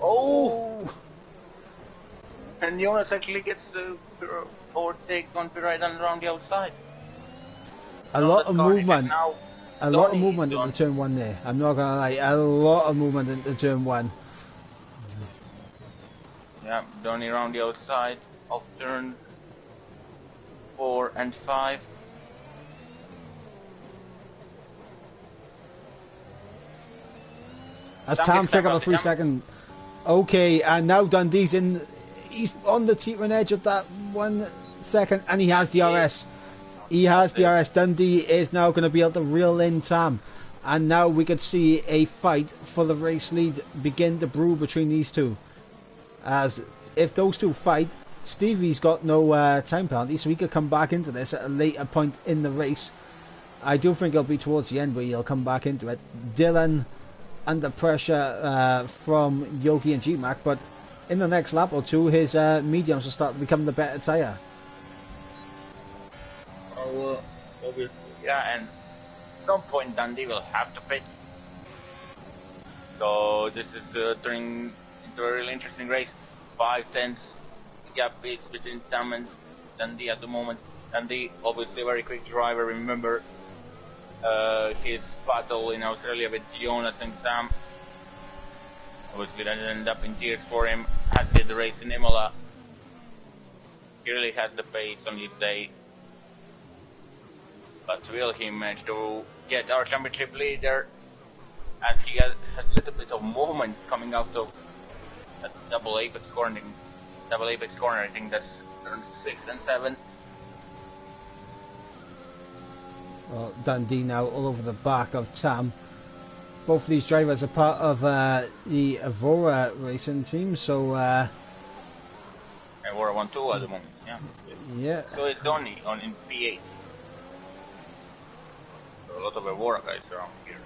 Oh! And Jonas actually gets the overtake on Pariah and around the outside. A lot of movement. A lot of movement into turn 1 there. I'm not gonna lie, a lot of movement into turn 1. Yeah, Donny around the outside of turns 4 and 5. As Tam pick up a 3 second. Okay, and now Dundee's in. He's on the teetering edge of that 1 second, and he has DRS. He has DRS. Dundee is now going to be able to reel in Tam. And now we could see a fight for the race lead begin to brew between these two. As if those two fight, Stevie's got no time penalty, so he could come back into this at a later point in the race. I do think it'll be towards the end where he'll come back into it. Dylan under pressure from Yogi and GMAC, but in the next lap or two, his mediums will start to become the better tyre. Oh, obviously, yeah, and at some point Dundee will have to pit. So this is turning into a really interesting race. 5/10 gap is between Tam and Dundee at the moment. Dundee, obviously a very quick driver. Remember his battle in Australia with Jonas and Sam. Obviously that ended up in tears for him. Has did the race in Imola. He really has the pace on his day. But will he manage to get our championship leader, as he has a little bit of movement coming out of that double apex corner, I think that's turns 6 and 7. Well, Dundee now all over the back of Tam. Both of these drivers are part of the Evora racing team, so Evora 1-2 at the moment, yeah. Yeah. So it's Donny on in P8. So a lot of Evora guys around here.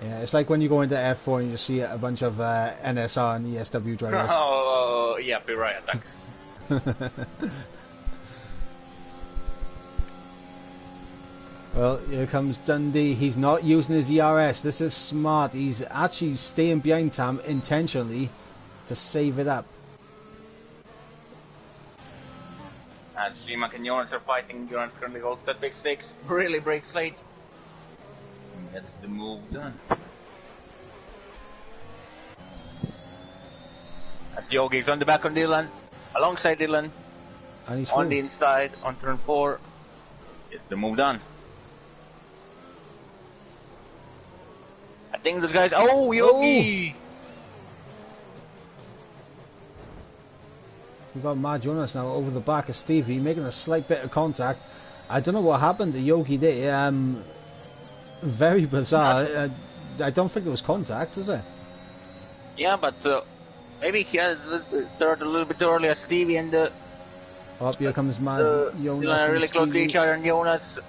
Yeah, it's like when you go into F4 and you see a bunch of NSR and ESW drivers. Oh, yeah, Piraya attacks. Well, here comes Dundee. He's not using his ERS. This is smart. He's actually staying behind Tam intentionally to save it up. As G-Mac and Jonas are fighting, Jonas currently holds that big 6. Really breaks late. And gets the move done. As Yogi's on the back on Dylan, alongside Dylan, And he's on through. the inside, on turn 4, gets the move done. I think those guys, oh, Yogi! We've got Mad Jonas now over the back of Stevie, making a slight bit of contact. I don't know what happened to Yogi there. Very bizarre. I don't think there was contact, was there? Yeah, but maybe he had started a little bit earlier. Stevie and Up here comes Mad Jonas. Dylan are really close to Stevie. each other, and Jonas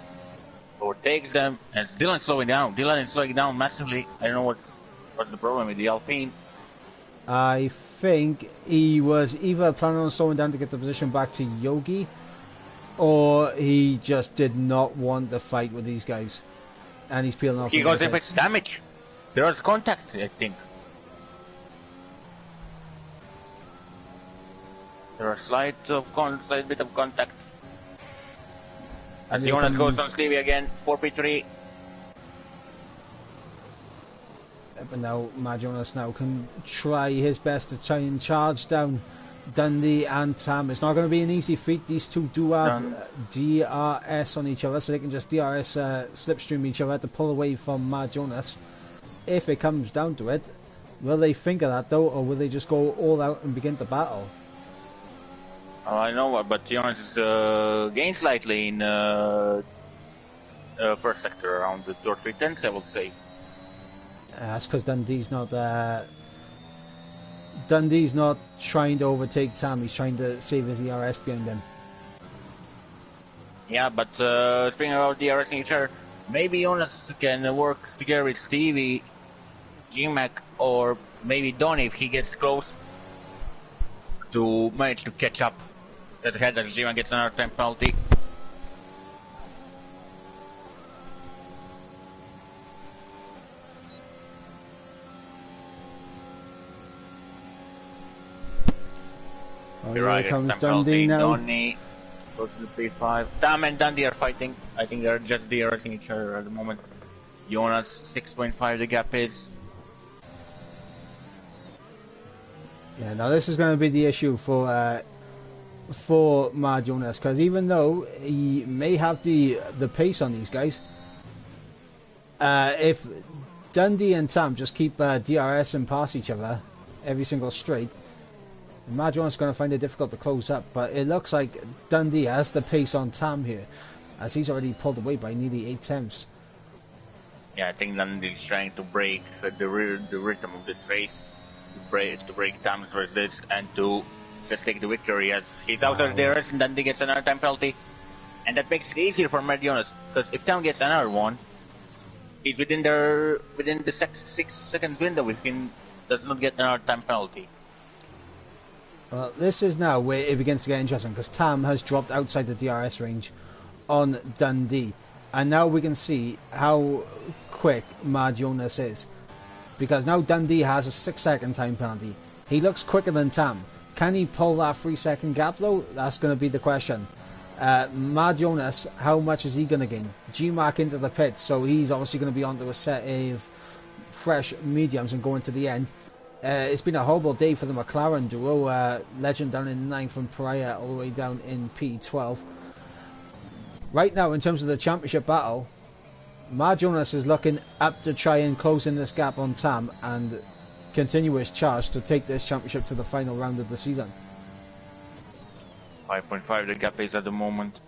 overtakes them. And Dylan's slowing down. Dylan is slowing down massively. I don't know what's the problem with the Alpine. I think he was either planning on slowing down to get the position back to Yogi, or he just did not want to fight with these guys. And he's peeling off. He goes apex damage. There was contact, I think. There was slight bit of contact. As Jonas goes on Stevie again, 4P3. But now Mad Jonas now can try his best to try and charge down Dundee and Tam. It's not going to be an easy feat. These two do have DRS on each other, so they can just DRS slipstream each other to pull away from Mad Jonas. If it comes down to it, will they think of that though, or will they just go all out and begin to battle? Oh, I know, but Jonas is gained slightly in first sector around the 3/10, I would say. That's because Dundee's not trying to overtake Tam. He's trying to save his ERS behind him. Yeah, but speaking about DRS in each other, maybe Jonas can work together with Stevie, GMAC, or maybe Donny if he gets close to manage to catch up. As ahead as GMAC gets another time penalty. Oh, here comes Dundee now. Donny goes to the P5. Tam and Dundee are fighting. I think they're just racing each other at the moment. Jonas 6.5 the gap is. Yeah, now this is going to be the issue for Mad Jonas, because even though he may have the pace on these guys, if Dundee and Tam just keep DRS and pass each other every single straight, Mad Jonas is going to find it difficult to close up. But it looks like Dundee has the pace on Tam here, as he's already pulled away by nearly 8 tenths. Yeah, I think Dundee's trying to break the rhythm of this race, to break Tam's resist and to just take the victory, as he's outside the DRS and Dundee gets another time penalty, and that makes it easier for Mad Jonas, because if Tam gets another one, he's within the 6 seconds window if he does not get another time penalty. Well, this is now where it begins to get interesting, because Tam has dropped outside the DRS range on Dundee, and now we can see how quick Mad Jonas is, because now Dundee has a 6-second time penalty. He looks quicker than Tam. Can he pull that 3-second gap though? That's going to be the question. Mad Jonas, how much is he going to gain? G-Mark into the pit, so he's obviously going to be onto a set of fresh mediums and going to the end. It's been a horrible day for the McLaren duo. Legend down in 9th and Pariah all the way down in P12. Right now, in terms of the championship battle, Mad Jonas is looking up to try and close in this gap on Tam and continue his charge to take this championship to the final round of the season. 5.5 the gap is at the moment.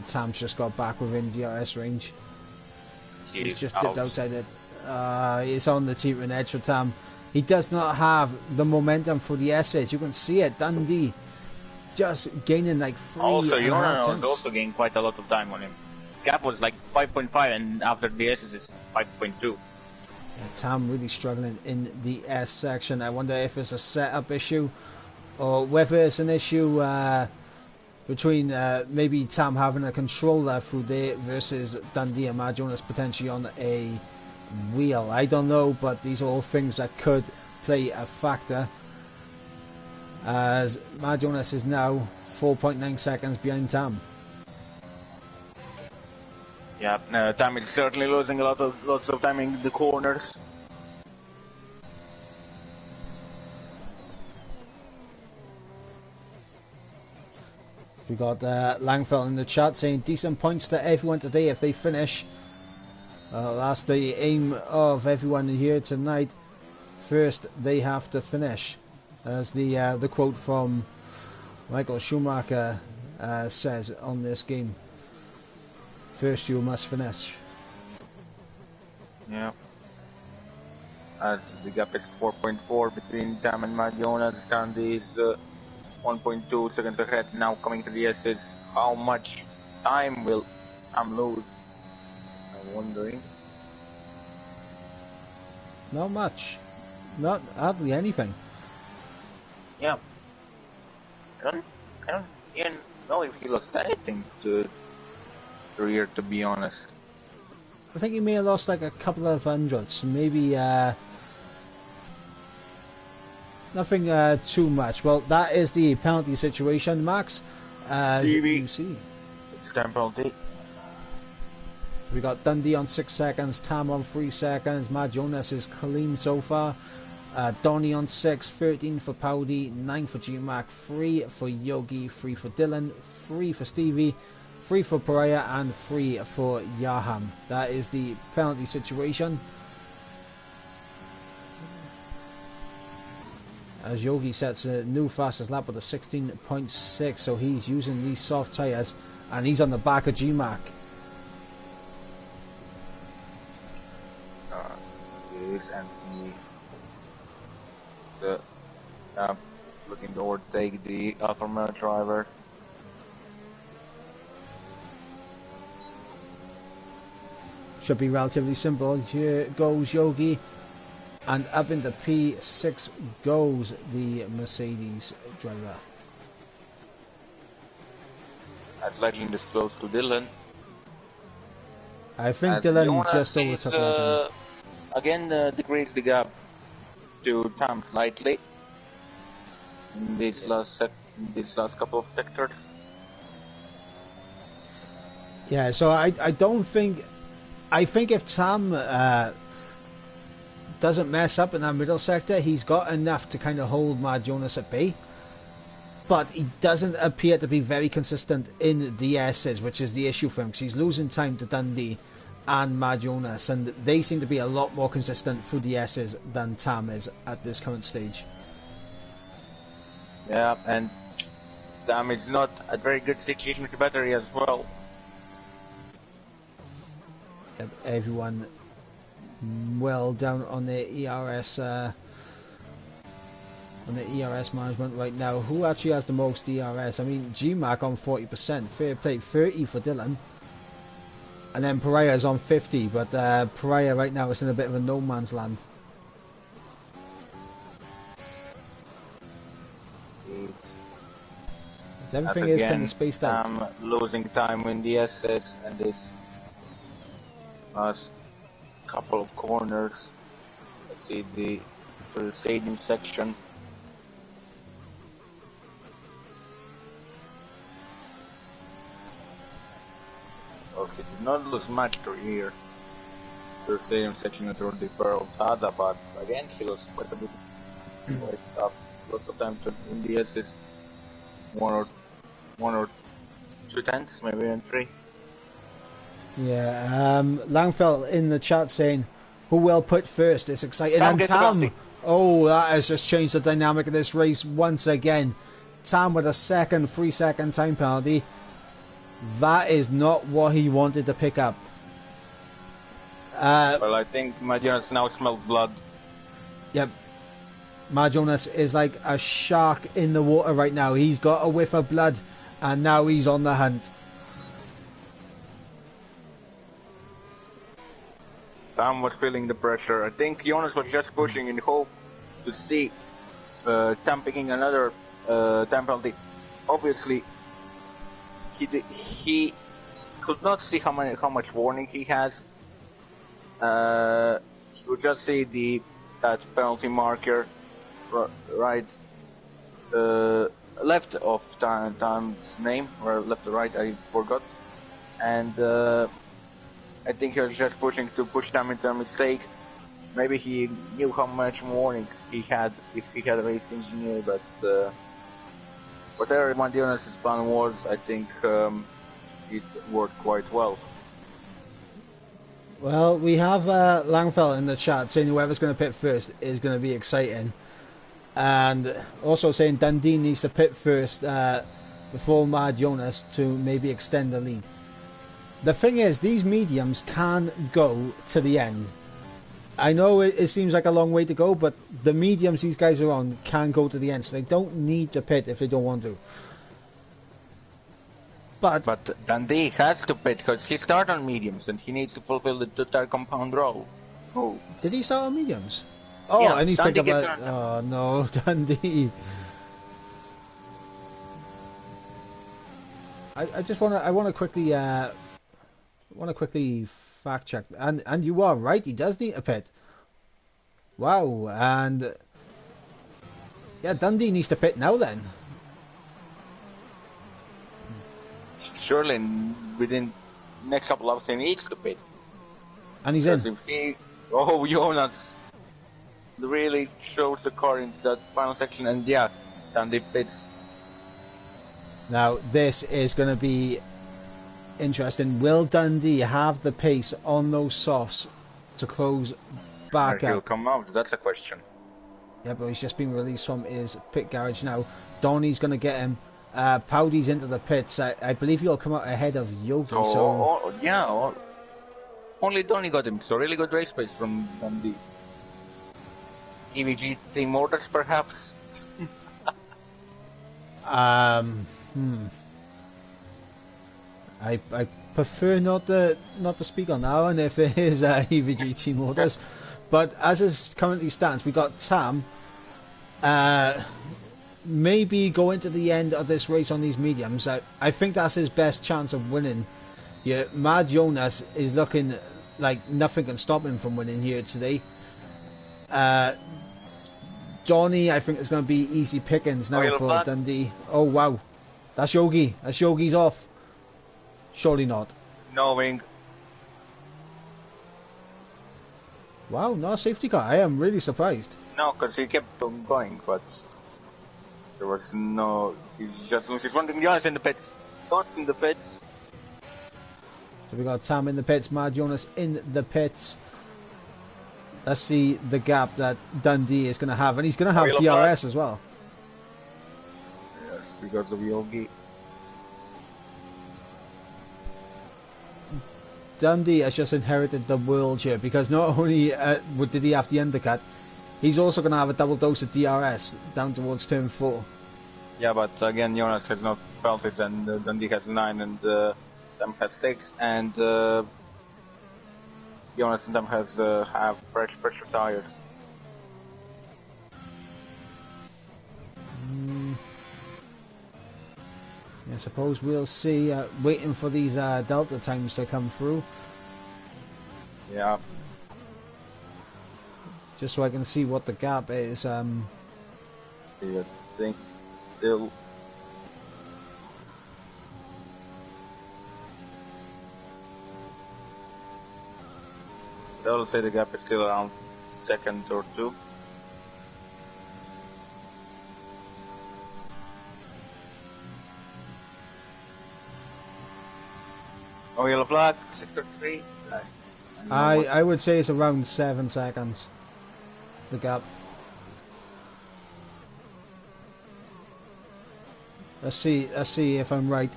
Tam's just got back within DRS range. He's just dipped outside it. It's on the teetering edge for Tam. He does not have the momentum for the S's. You can see it. Dundee just gaining like 3.5 Also, Jonas tenths. also gained quite a lot of time on him. Gap was like 5.5 and after the S's it's 5.2. Yeah, Tam really struggling in the S section. I wonder if it's a setup issue or whether it's an issue between maybe Tam having a controller through there versus Dundee and Mad Jonas potentially on a wheel. I don't know, but these are all things that could play a factor, as Mad Jonas is now 4.9 seconds behind Tam. Yeah, Tam is certainly losing lots of time in the corners. We got Langfeld in the chat saying decent points to everyone today if they finish. That's the aim of everyone here tonight. First, they have to finish, as the quote from Michael Schumacher says on this game. First, you must finish. Yeah. As the gap is 4.4 between Tam and Mad Jonas, Dundee is 1.2 seconds ahead. Now coming to the S's, how much time will Tam lose? I'm wondering. Not much. Not hardly anything. Yeah. I don't even know if he lost anything to rear, to be honest. I think he may have lost like a couple of hundreds, maybe nothing too much. Well, that is the penalty situation, Max. As you see, it's time penalty. We got Dundee on 6 seconds, Tam on 3 seconds. Mad Jonas is clean so far. Donny on 6, 13 for Powdy, 9 for G-Mac, 3 for Yogi, 3 for Dylan, 3 for Stevie, 3 for Pariah, and 3 for Yaham. That is the penalty situation. As Yogi sets a new fastest lap with a 16.6, so he's using these soft tyres, and he's on the back of G-Mac. And looking to overtake the Alfa Romeo driver. Should be relatively simple. Here goes Yogi, and up into P6 goes the Mercedes driver. As Legend is close to Dylan. I think Dylan just overtook Legend. Again, decrease the gap. to Tam slightly in these last couple of sectors. Yeah, so I don't think... I think if Tam doesn't mess up in that middle sector, he's got enough to kind of hold Mad Jonas at bay. But he doesn't appear to be very consistent in the S's, which is the issue for him, because he's losing time to Dundee and Mad Jonas, and they seem to be a lot more consistent through the S's than Tam is at this current stage. Yeah, and Tam is not a very good situation with the battery as well. Everyone well down on the ERS management right now. Who actually has the most ERS? I mean, GMAC on 40%, fair play, 30 for Dylan, and then Pariah's on 50, but Pariah right now is in a bit of a no man's land. Everything is kind of spaced out. I'm losing time in the SS and this last couple of corners. Let's see the stadium section. Okay, did not lose much through here. The stadium section through the Pearl Tada, but again he lost quite a bit. Lots of time in the SS. One or two tenths, maybe even 3. Yeah, Langfeld in the chat saying, who will put first? It's exciting. Tam and Tam! Oh, that has just changed the dynamic of this race once again. Tam with a 3-second time penalty. That is not what he wanted to pick up. Well, I think Mad Jonas now smelled blood. Yep. Mad Jonas is like a shark in the water right now. He's got a whiff of blood, and now he's on the hunt. Tam was feeling the pressure. I think Jonas was just pushing in hope to see Tam picking another time penalty. Obviously, he could not see how much warning he has. He could just see that penalty marker right left of Tam's name, or left to right, I forgot. And I think he was just pushing to push Tam into a mistake. Maybe he knew how much warnings he had if he had a race engineer, but whatever Mad Jonas' plan was, I think it worked quite well. Well, we have Langfeld in the chat saying whoever's going to pit first is going to be exciting. And also saying Dundee needs to pit first before Mad Jonas to maybe extend the lead. The thing is, these mediums can go to the end. I know it seems like a long way to go, but the mediums these guys are on can go to the end, so they don't need to pit if they don't want to. But Dundee has to pit because he started on mediums and he needs to fulfill the two-tire compound role. Oh. Did he start on mediums? Oh, yeah, and he's Dundee picked up oh no, Dundee. I just want to quickly fact check, and you are right, he does need a pit. Wow, and yeah, Dundee needs to pit now then. Surely within next couple of hours he needs to pit. And he's in. If Jonas really shows the car in that final section, and yeah, Dundee pits. Now this is going to be interesting. Will Dundee have the pace on those softs to close back He'll up? come out, that's a question. Yeah, but he's just been released from his pit garage now. Donny's going to get him. Powdy's into the pits. I believe he'll come out ahead of Yogi. Only Donny got him, so really good race pace from Dundee. EVG Team Motors, perhaps? I prefer not to speak on that one if it is EVG Team Motors, but as it currently stands, we got Tam maybe go into the end of this race on these mediums. I think that's his best chance of winning. Yeah, Mad Jonas is looking like nothing can stop him from winning here today. Donny, I think it's going to be easy pickings now for Dundee. Oh wow, that's Yogi. That's Yogi's off. Surely not. No wing. Wow, no safety car. I am really surprised. No, because he kept on going, but there was no. He's running Jonas in the pits. Jonas in the pits. So we got Tam in the pits, Mad Jonas in the pits. Let's see the gap that Dundee is going to have, and he's going to have DRS as well. Yes, because of Yogi. Dundee has just inherited the world here, because not only did he have the undercut, he's also going to have a double dose of DRS down towards turn 4. Yeah, but again, Jonas has not felt it, and Dundee has 9, and Tam has 6, and Jonas and Tam have pressure tires. I suppose we'll see, waiting for these delta times to come through. Yeah. Just so I can see what the gap is. I think still. I would say the gap is still around second or 2. Oh, yellow flag, sector 3. I would say it's around 7 seconds. The gap. Let's see if I'm right.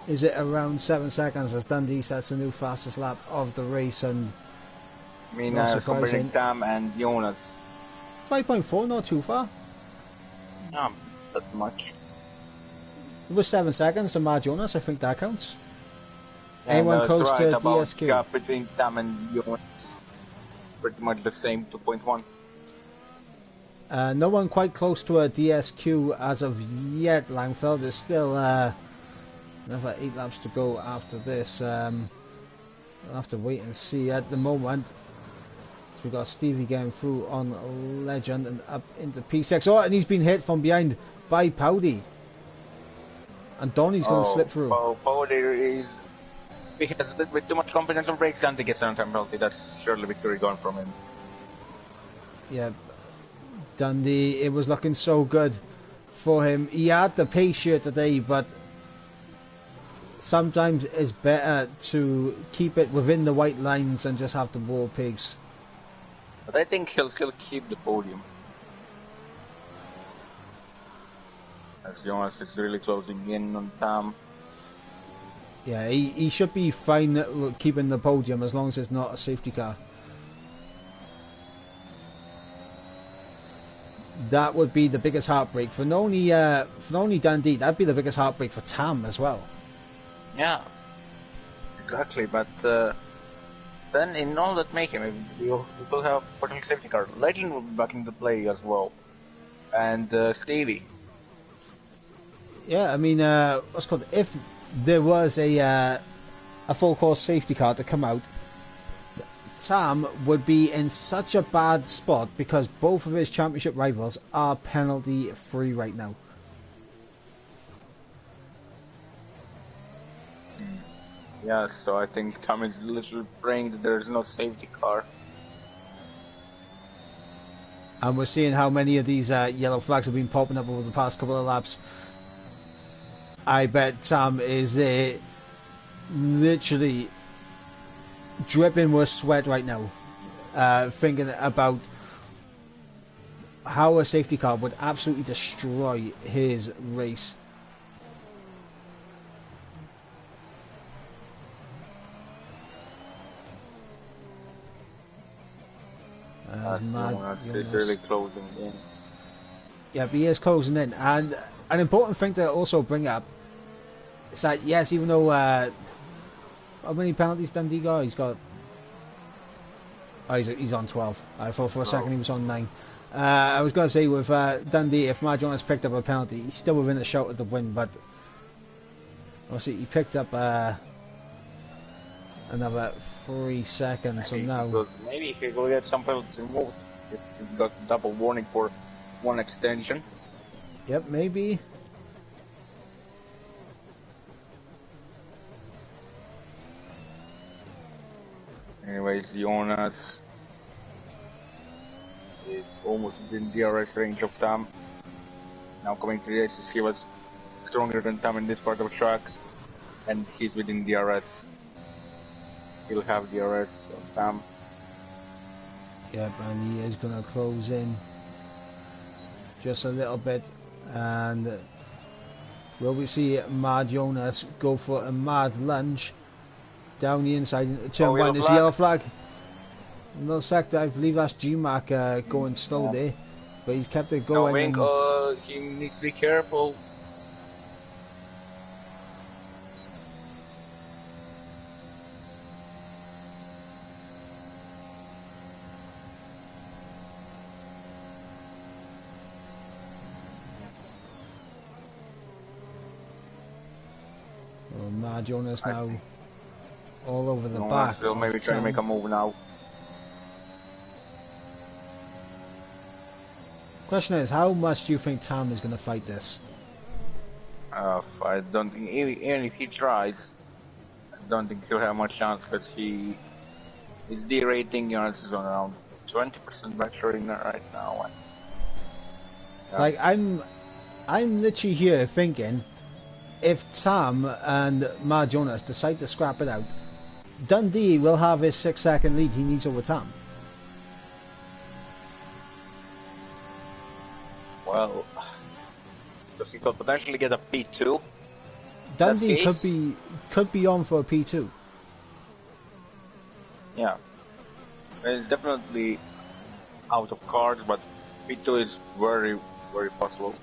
Is it around 7 seconds as Dundee sets a new fastest lap of the race? And I mean, comparing Tam and Jonas. 5.4, not too far. Not that much. It was 7 seconds to Mad Jonas. I think that counts. And anyone close right to about DSQ? Gap between Tam and Jonas, pretty much the same, 2.1. No one quite close to a DSQ as of yet, Langfeld. There's still another 8 laps to go after this. We'll have to wait and see at the moment. So we've got Stevie getting through on Legend and up into P6. Oh, and he's been hit from behind by Powdy. And Donny's going to slip through. Powdy he has a little bit too much confidence on brakes and he gets an time penalty. That's surely victory gone from him. Yeah, Dundee, it was looking so good for him. He had the pace here today, but sometimes it's better to keep it within the white lines and just have the ball pace. But I think he'll still keep the podium. As Jonas is really closing in on Tam. Yeah, he should be fine keeping the podium as long as it's not a safety car. That would be the biggest heartbreak for not only Dundee. That'd be the biggest heartbreak for Tam as well. Yeah, exactly. But then in all that making, we will have potential safety car. Legend will be back into play as well, and Stevie. Yeah, I mean, what's called, if there was a full course safety car to come out, Tam would be in such a bad spot because both of his championship rivals are penalty free right now. Yeah, so I think Tam is literally praying that there's no safety car. And we're seeing how many of these yellow flags have been popping up over the past couple of laps. I bet Tam is literally dripping with sweat right now, thinking about how a safety car would absolutely destroy his race. It's really closing in. Yeah, but he is closing in, and an important thing to also bring up is that yes, even though how many penalties Dundee got? He's got. Oh, he's on 12. I thought for a second he was on 9. I was going to say with Dundee, if Mad Jonas picked up a penalty, he's still within a shout of the win, but obviously he picked up another 3 seconds. So now maybe he will get some penalties removed. If he got double warning for one extension. Yep, maybe. Anyways, Jonas is almost within DRS range of Tam. Now coming to the races, he was stronger than Tam in this part of the track, and he's within DRS. He'll have DRS on Tam. Yep, and he is going to close in just a little bit. And will we see Mad Jonas go for a mad lunge down the inside into turn one? There's a yellow flag. No sector, I believe that's GMAC going slow there, but he's kept it going. He needs to be careful. Mad Jonas now all over the back. Still maybe trying to make a move now. Question is, how much do you think Tam is going to fight this? I don't think, even if he tries, I don't think he'll have much chance, because his D rating is on around 20% battery right now. Yeah. Like I'm literally here thinking, if Tam and Mad Jonas decide to scrap it out, Dundee will have his 6-second lead he needs over Tam. Well, so he could potentially get a P2. Dundee could be on for a P2. Yeah, it's definitely out of cards, but P2 is very, very possible.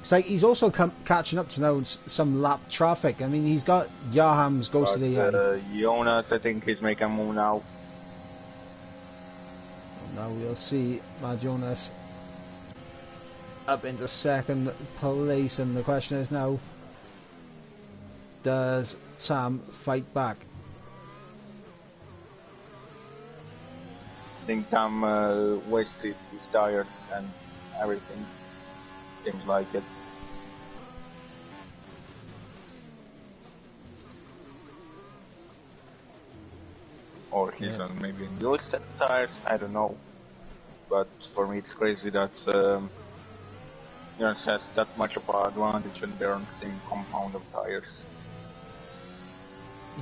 It's like he's also catching up to now some lap traffic. I mean, he's got Yaham's Ghost of the Eye. Jonas, I think he's making a move now. Now we'll see Mad Jonas up into second place, and the question is now, does Tam fight back? I think Tam wasted his tires and everything. Seems like it. Or he's on maybe a new set of tires, I don't know. But for me it's crazy that Jonas has that much of an advantage when they're on the same compound of tires.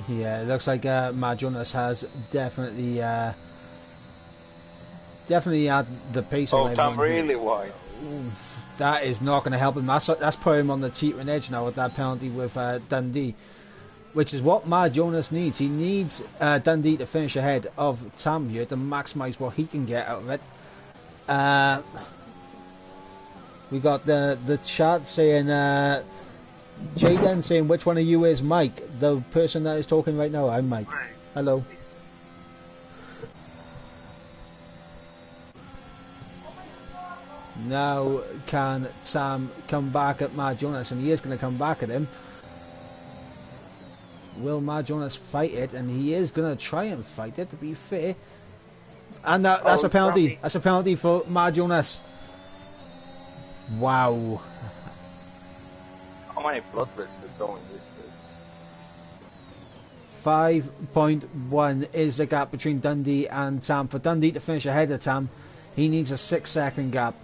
Yeah, it looks like Mad Jonas has definitely had the pace of Tam really wide. That is not going to help him. That's put him on the teetering edge now with that penalty with Dundee, which is what Mad Jonas needs. He needs Dundee to finish ahead of Tam here to maximise what he can get out of it. We got the chat saying, Jaden saying, which one of you is Mike? The person that is talking right now, I'm Mike. Hello. Now can Tam come back at Mad Jonas, and he is going to come back at him. Will Mad Jonas fight it? And he is going to try and fight it, to be fair. And that's a penalty. That's a penalty for Mad Jonas. Wow. How many blood risks is so in this place? 5.1 is the gap between Dundee and Tam. For Dundee to finish ahead of Tam, he needs a 6-second gap.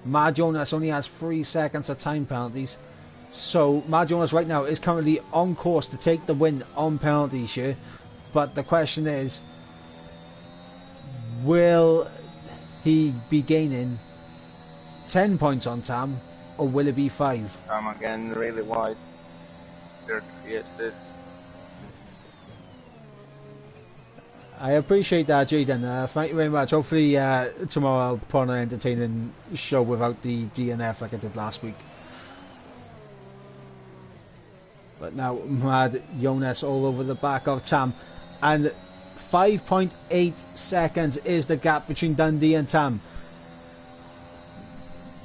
Mad Jonas only has 3 seconds of time penalties. So Mad Jonas right now is currently on course to take the win on penalties here. But the question is, will he be gaining 10 points on Tam, or will it be 5? Tam again really wide. 33 assists. I appreciate that, Jaden. Thank you very much. Hopefully tomorrow I'll put on an entertaining show without the DNF like I did last week. But now Mad Jonas all over the back of Tam, and 5.8 seconds is the gap between Dundee and Tam.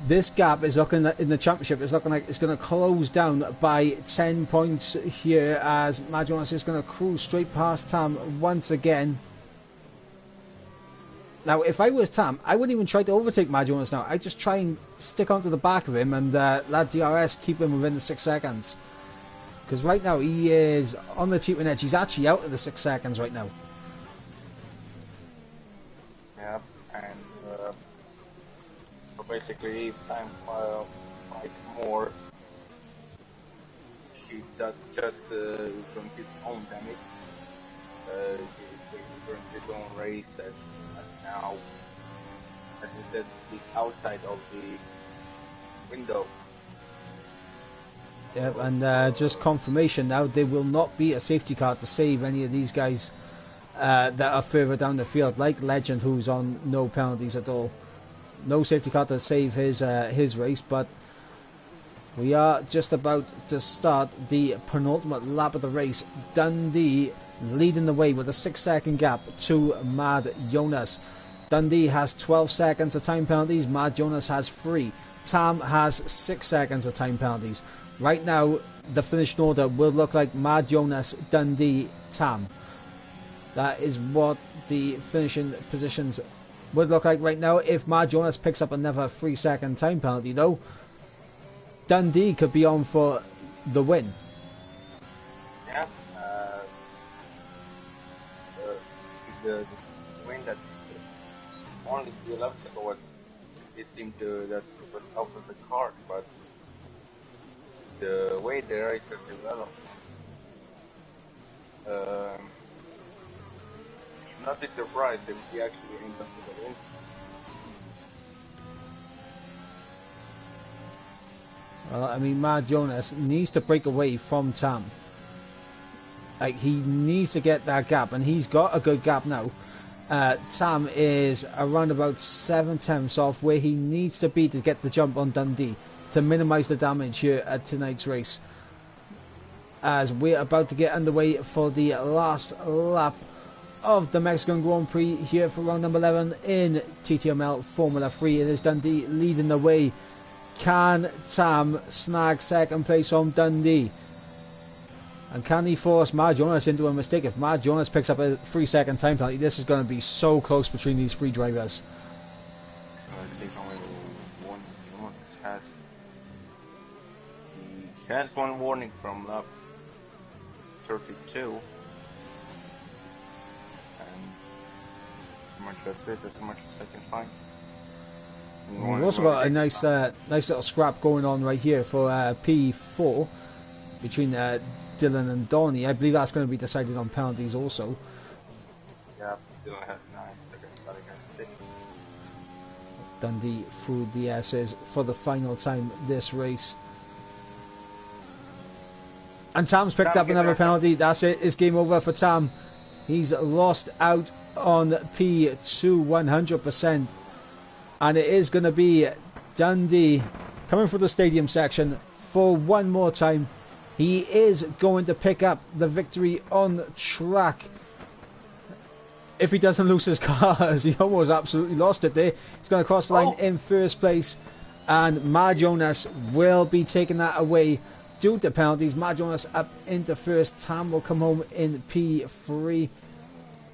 This gap is looking in the championship. It's looking like it's going to close down by 10 points here, as Mad Jonas is going to cruise straight past Tam once again. Now, if I was Tam, I wouldn't even try to overtake Mad Jonas now. I'd just try and stick onto the back of him and let DRS keep him within the 6 seconds. Because right now, he is on the teetering edge. He's actually out of the 6 seconds right now. Yeah, and so basically, if Tam fights more, he does just from his own damage. He turns his own race and now, as you said, he's outside of the window. Yep, and just confirmation now, there will not be a safety car to save any of these guys that are further down the field, like Legend, who's on no penalties at all. No safety car to save his race, but we are just about to start the penultimate lap of the race. Dundee leading the way with a 6-second gap to Mad Jonas. Dundee has 12 seconds of time penalties. Mad Jonas has 3. Tam has 6 seconds of time penalties. Right now, the finished order will look like Mad Jonas, Dundee, Tam. That is what the finishing positions would look like right now. If Mad Jonas picks up another 3-second time penalty, though, Dundee could be on for the win. Yeah. The win that only the 11 seconds was, it seemed that it was out of the cards, but the way the race has developed, should not be surprised if he actually ends up with a win. Well, I mean, Mad Jonas needs to break away from Tam. Like, he needs to get that gap, and he's got a good gap now. Tam is around about 7/10 off where he needs to be to get the jump on Dundee to minimise the damage here at tonight's race. As we're about to get underway for the last lap of the Mexican Grand Prix here for round number 11 in TTML Formula 3. It is Dundee leading the way. Can Tam snag second place from Dundee? And can he force Mad Jonas into a mistake? If Mad Jonas picks up a 3-second time penalty, this is going to be so close between these 3 drivers. Let's see if only one has. He has one warning from lap 32. And pretty much that's it. That's as much as I can find. We've also got a nice little scrap going on right here for P4 between Dylan and Donny. I believe that's going to be decided on penalties also. Yeah, Dylan has 9, second Donny has 6. Dundee through the S's for the final time this race. And Tam's picked up another penalty. That's it. It's game over for Tam. He's lost out on P2 100%. And it is going to be Dundee coming through the stadium section for one more time. He is going to pick up the victory on track. If he doesn't lose his car, as he almost absolutely lost it there. He's going to cross the line in first place. And Mad Jonas will be taking that away due to penalties. Mad Jonas up into first. Tam will come home in P3.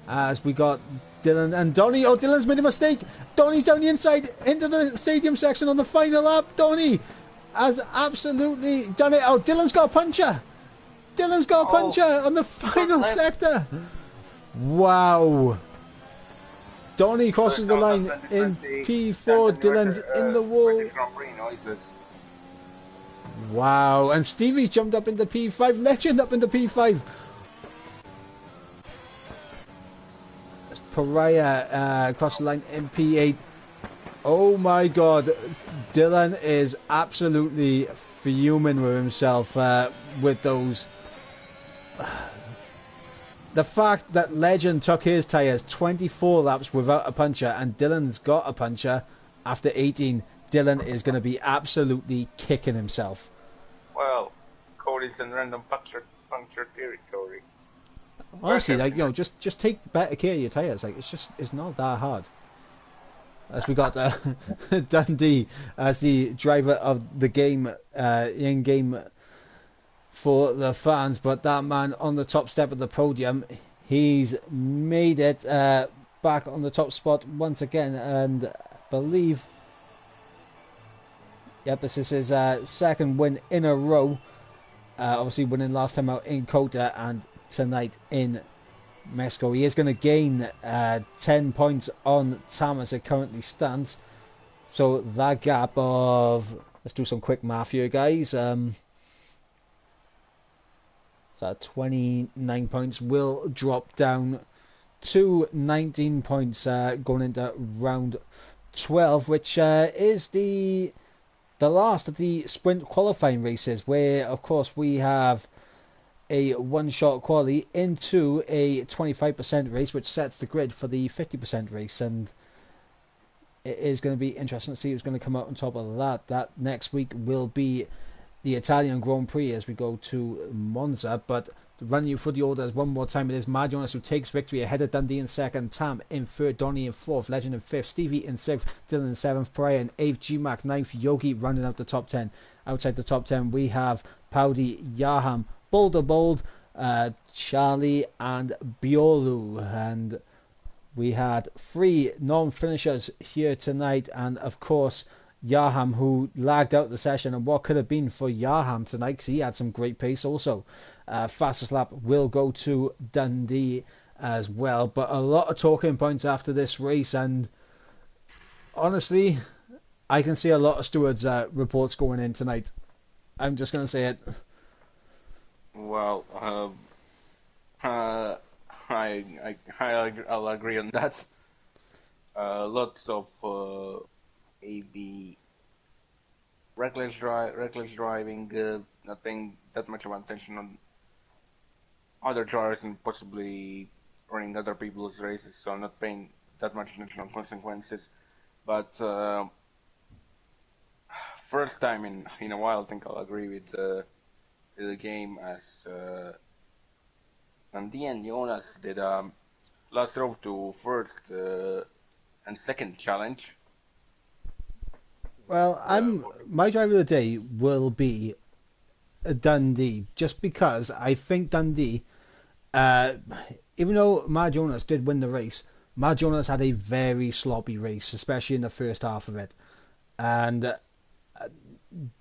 As we got Dylan and Donny. Oh, Dylan's made a mistake. Donny's down the inside into the stadium section on the final lap. Donny has absolutely done it. Oh, Dylan's got a puncher. Dylan's got a puncher on the final sector. Wow. Donny crosses the line in P4. Dylan's in the wall. Wow. And Stevie's jumped up into P5. Legend up into P5. Pariah across the line in P8. Oh my god, Dylan is absolutely fuming with himself with those. The fact that Legend took his tyres 24 laps without a puncher and Dylan's got a puncher after 18, Dylan is going to be absolutely kicking himself. Well, Cody's in random puncture theory, Cody. Honestly, like, you know, just take better care of your tyres. Like, it's not that hard. As we got Dundee as the driver of the game, in game for the fans, but that man on the top step of the podium, he's made it back on the top spot once again, and I believe, yep, this is his second win in a row. Obviously winning last time out in Kota and tonight in Mexico. He is going to gain 10 points on Tam as it currently stands. So that gap of, let's do some quick math here, guys. So 29 points will drop down to 19 points going into round 12, which is the last of the sprint qualifying races, where of course we have a one-shot quali into a 25% race, which sets the grid for the 50% race, and it is going to be interesting to see who's going to come out on top of that. That next week will be the Italian Grand Prix as we go to Monza, but running you through the orders one more time, it is Mad Jonas who takes victory ahead of Dundee in second, Tam in third, Donny in fourth, Legend in fifth, Stevie in sixth, Dylan in seventh, Pariah in eighth, GMAC ninth, Yogi rounding out the top 10. Outside the top 10 we have Paudi, Yaham, Boulder Bold, Charlie and Biolu, and we had 3 non-finishers here tonight, and of course Yaham, who lagged out the session, and what could have been for Yaham tonight, because he had some great pace also. Fastest lap will go to Dundee as well, but a lot of talking points after this race, and honestly I can see a lot of stewards reports going in tonight. I'm just going to say it. Well, I'll agree on that. Lots of AB reckless driving, not paying that much of attention on other drivers and possibly running other people's races, so not paying that much attention on consequences. But first time in a while, I think I'll agree with the game, as Nandi and Jonas did last row to first and second challenge. Well, my driver of the day will be Dundee, just because I think Dundee, even though Mad Jonas did win the race, Mad Jonas had a very sloppy race, especially in the first half of it, and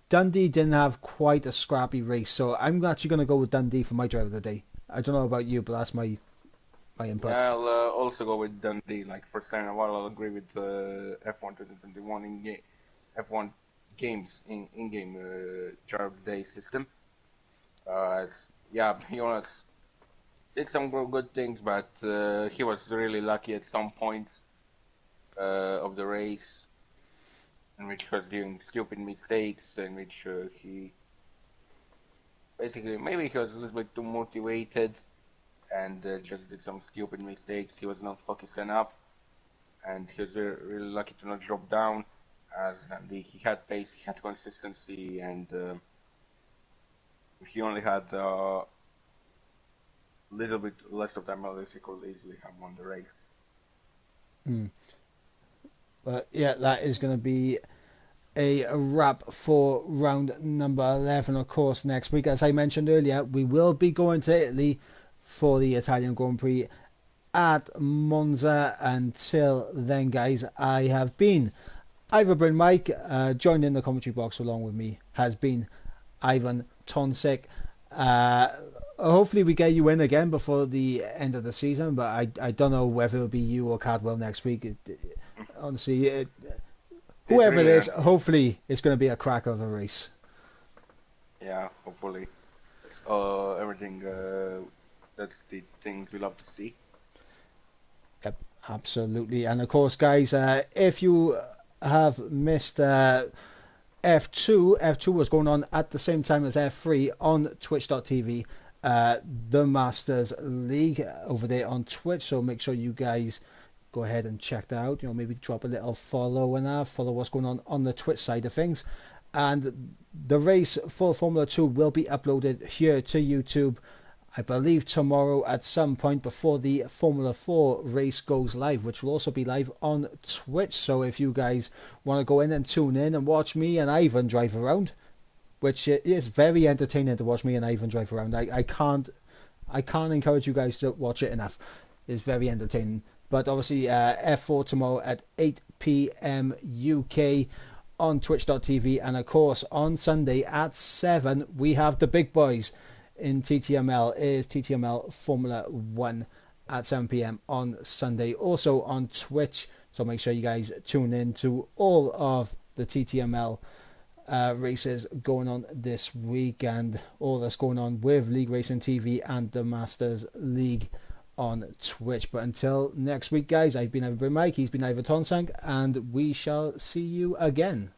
Dundee didn't have quite a scrappy race, so I'm actually going to go with Dundee for my driver of the day. I don't know about you, but that's my input. Yeah, I'll also go with Dundee. Like first time in a while, I'll agree with F1 2021 in-game F1 games in-game driver of the day system. Yeah, Jonas did some good things, but he was really lucky at some points of the race, in which he was doing stupid mistakes, in which he basically, maybe he was a little bit too motivated and just did some stupid mistakes. He was not focused enough, and he was really lucky to not drop down, as he had pace, he had consistency, and if he only had a little bit less of that mileage, he could easily have won the race. But yeah, that is going to be a wrap for round number 11. Of course, next week, as I mentioned earlier, we will be going to Italy for the Italian Grand Prix at Monza. Until then, guys, I have been Ivor Bryn Mike. Joined in the commentary box along with me has been Ivan Tonsik. Hopefully we get you in again before the end of the season, but I don't know whether it'll be you or Cadwell next week. Honestly, whoever it is, hopefully it's going to be a crack of a race. Yeah, hopefully. Everything, that's the things we love to see. Yep, absolutely. And of course, guys, if you have missed F2 was going on at the same time as F3 on twitch.tv, the Masters League over there on Twitch, so make sure you guys go ahead and check that out. Maybe drop a little follow and follow what's going on the Twitch side of things. And the race for Formula 2 will be uploaded here to YouTube, I believe tomorrow at some point before the Formula 4 race goes live, which will also be live on Twitch. So if you guys want to go in and tune in and watch me and Ivan drive around, which is very entertaining to watch me and Ivan drive around. I can't encourage you guys to watch it enough. It's very entertaining. But obviously F4 tomorrow at 8 p.m. UK on twitch.tv, and of course on Sunday at 7 we have the big boys in TTML. It is TTML Formula 1 at 7 p.m. on Sunday, also on Twitch. So make sure you guys tune in to all of the TTML races going on this week, and all that's going on with League Racing TV and the Masters League on Twitch. But until next week, guys, I've been Mike, he's been Ivan Tonsang, and we shall see you again.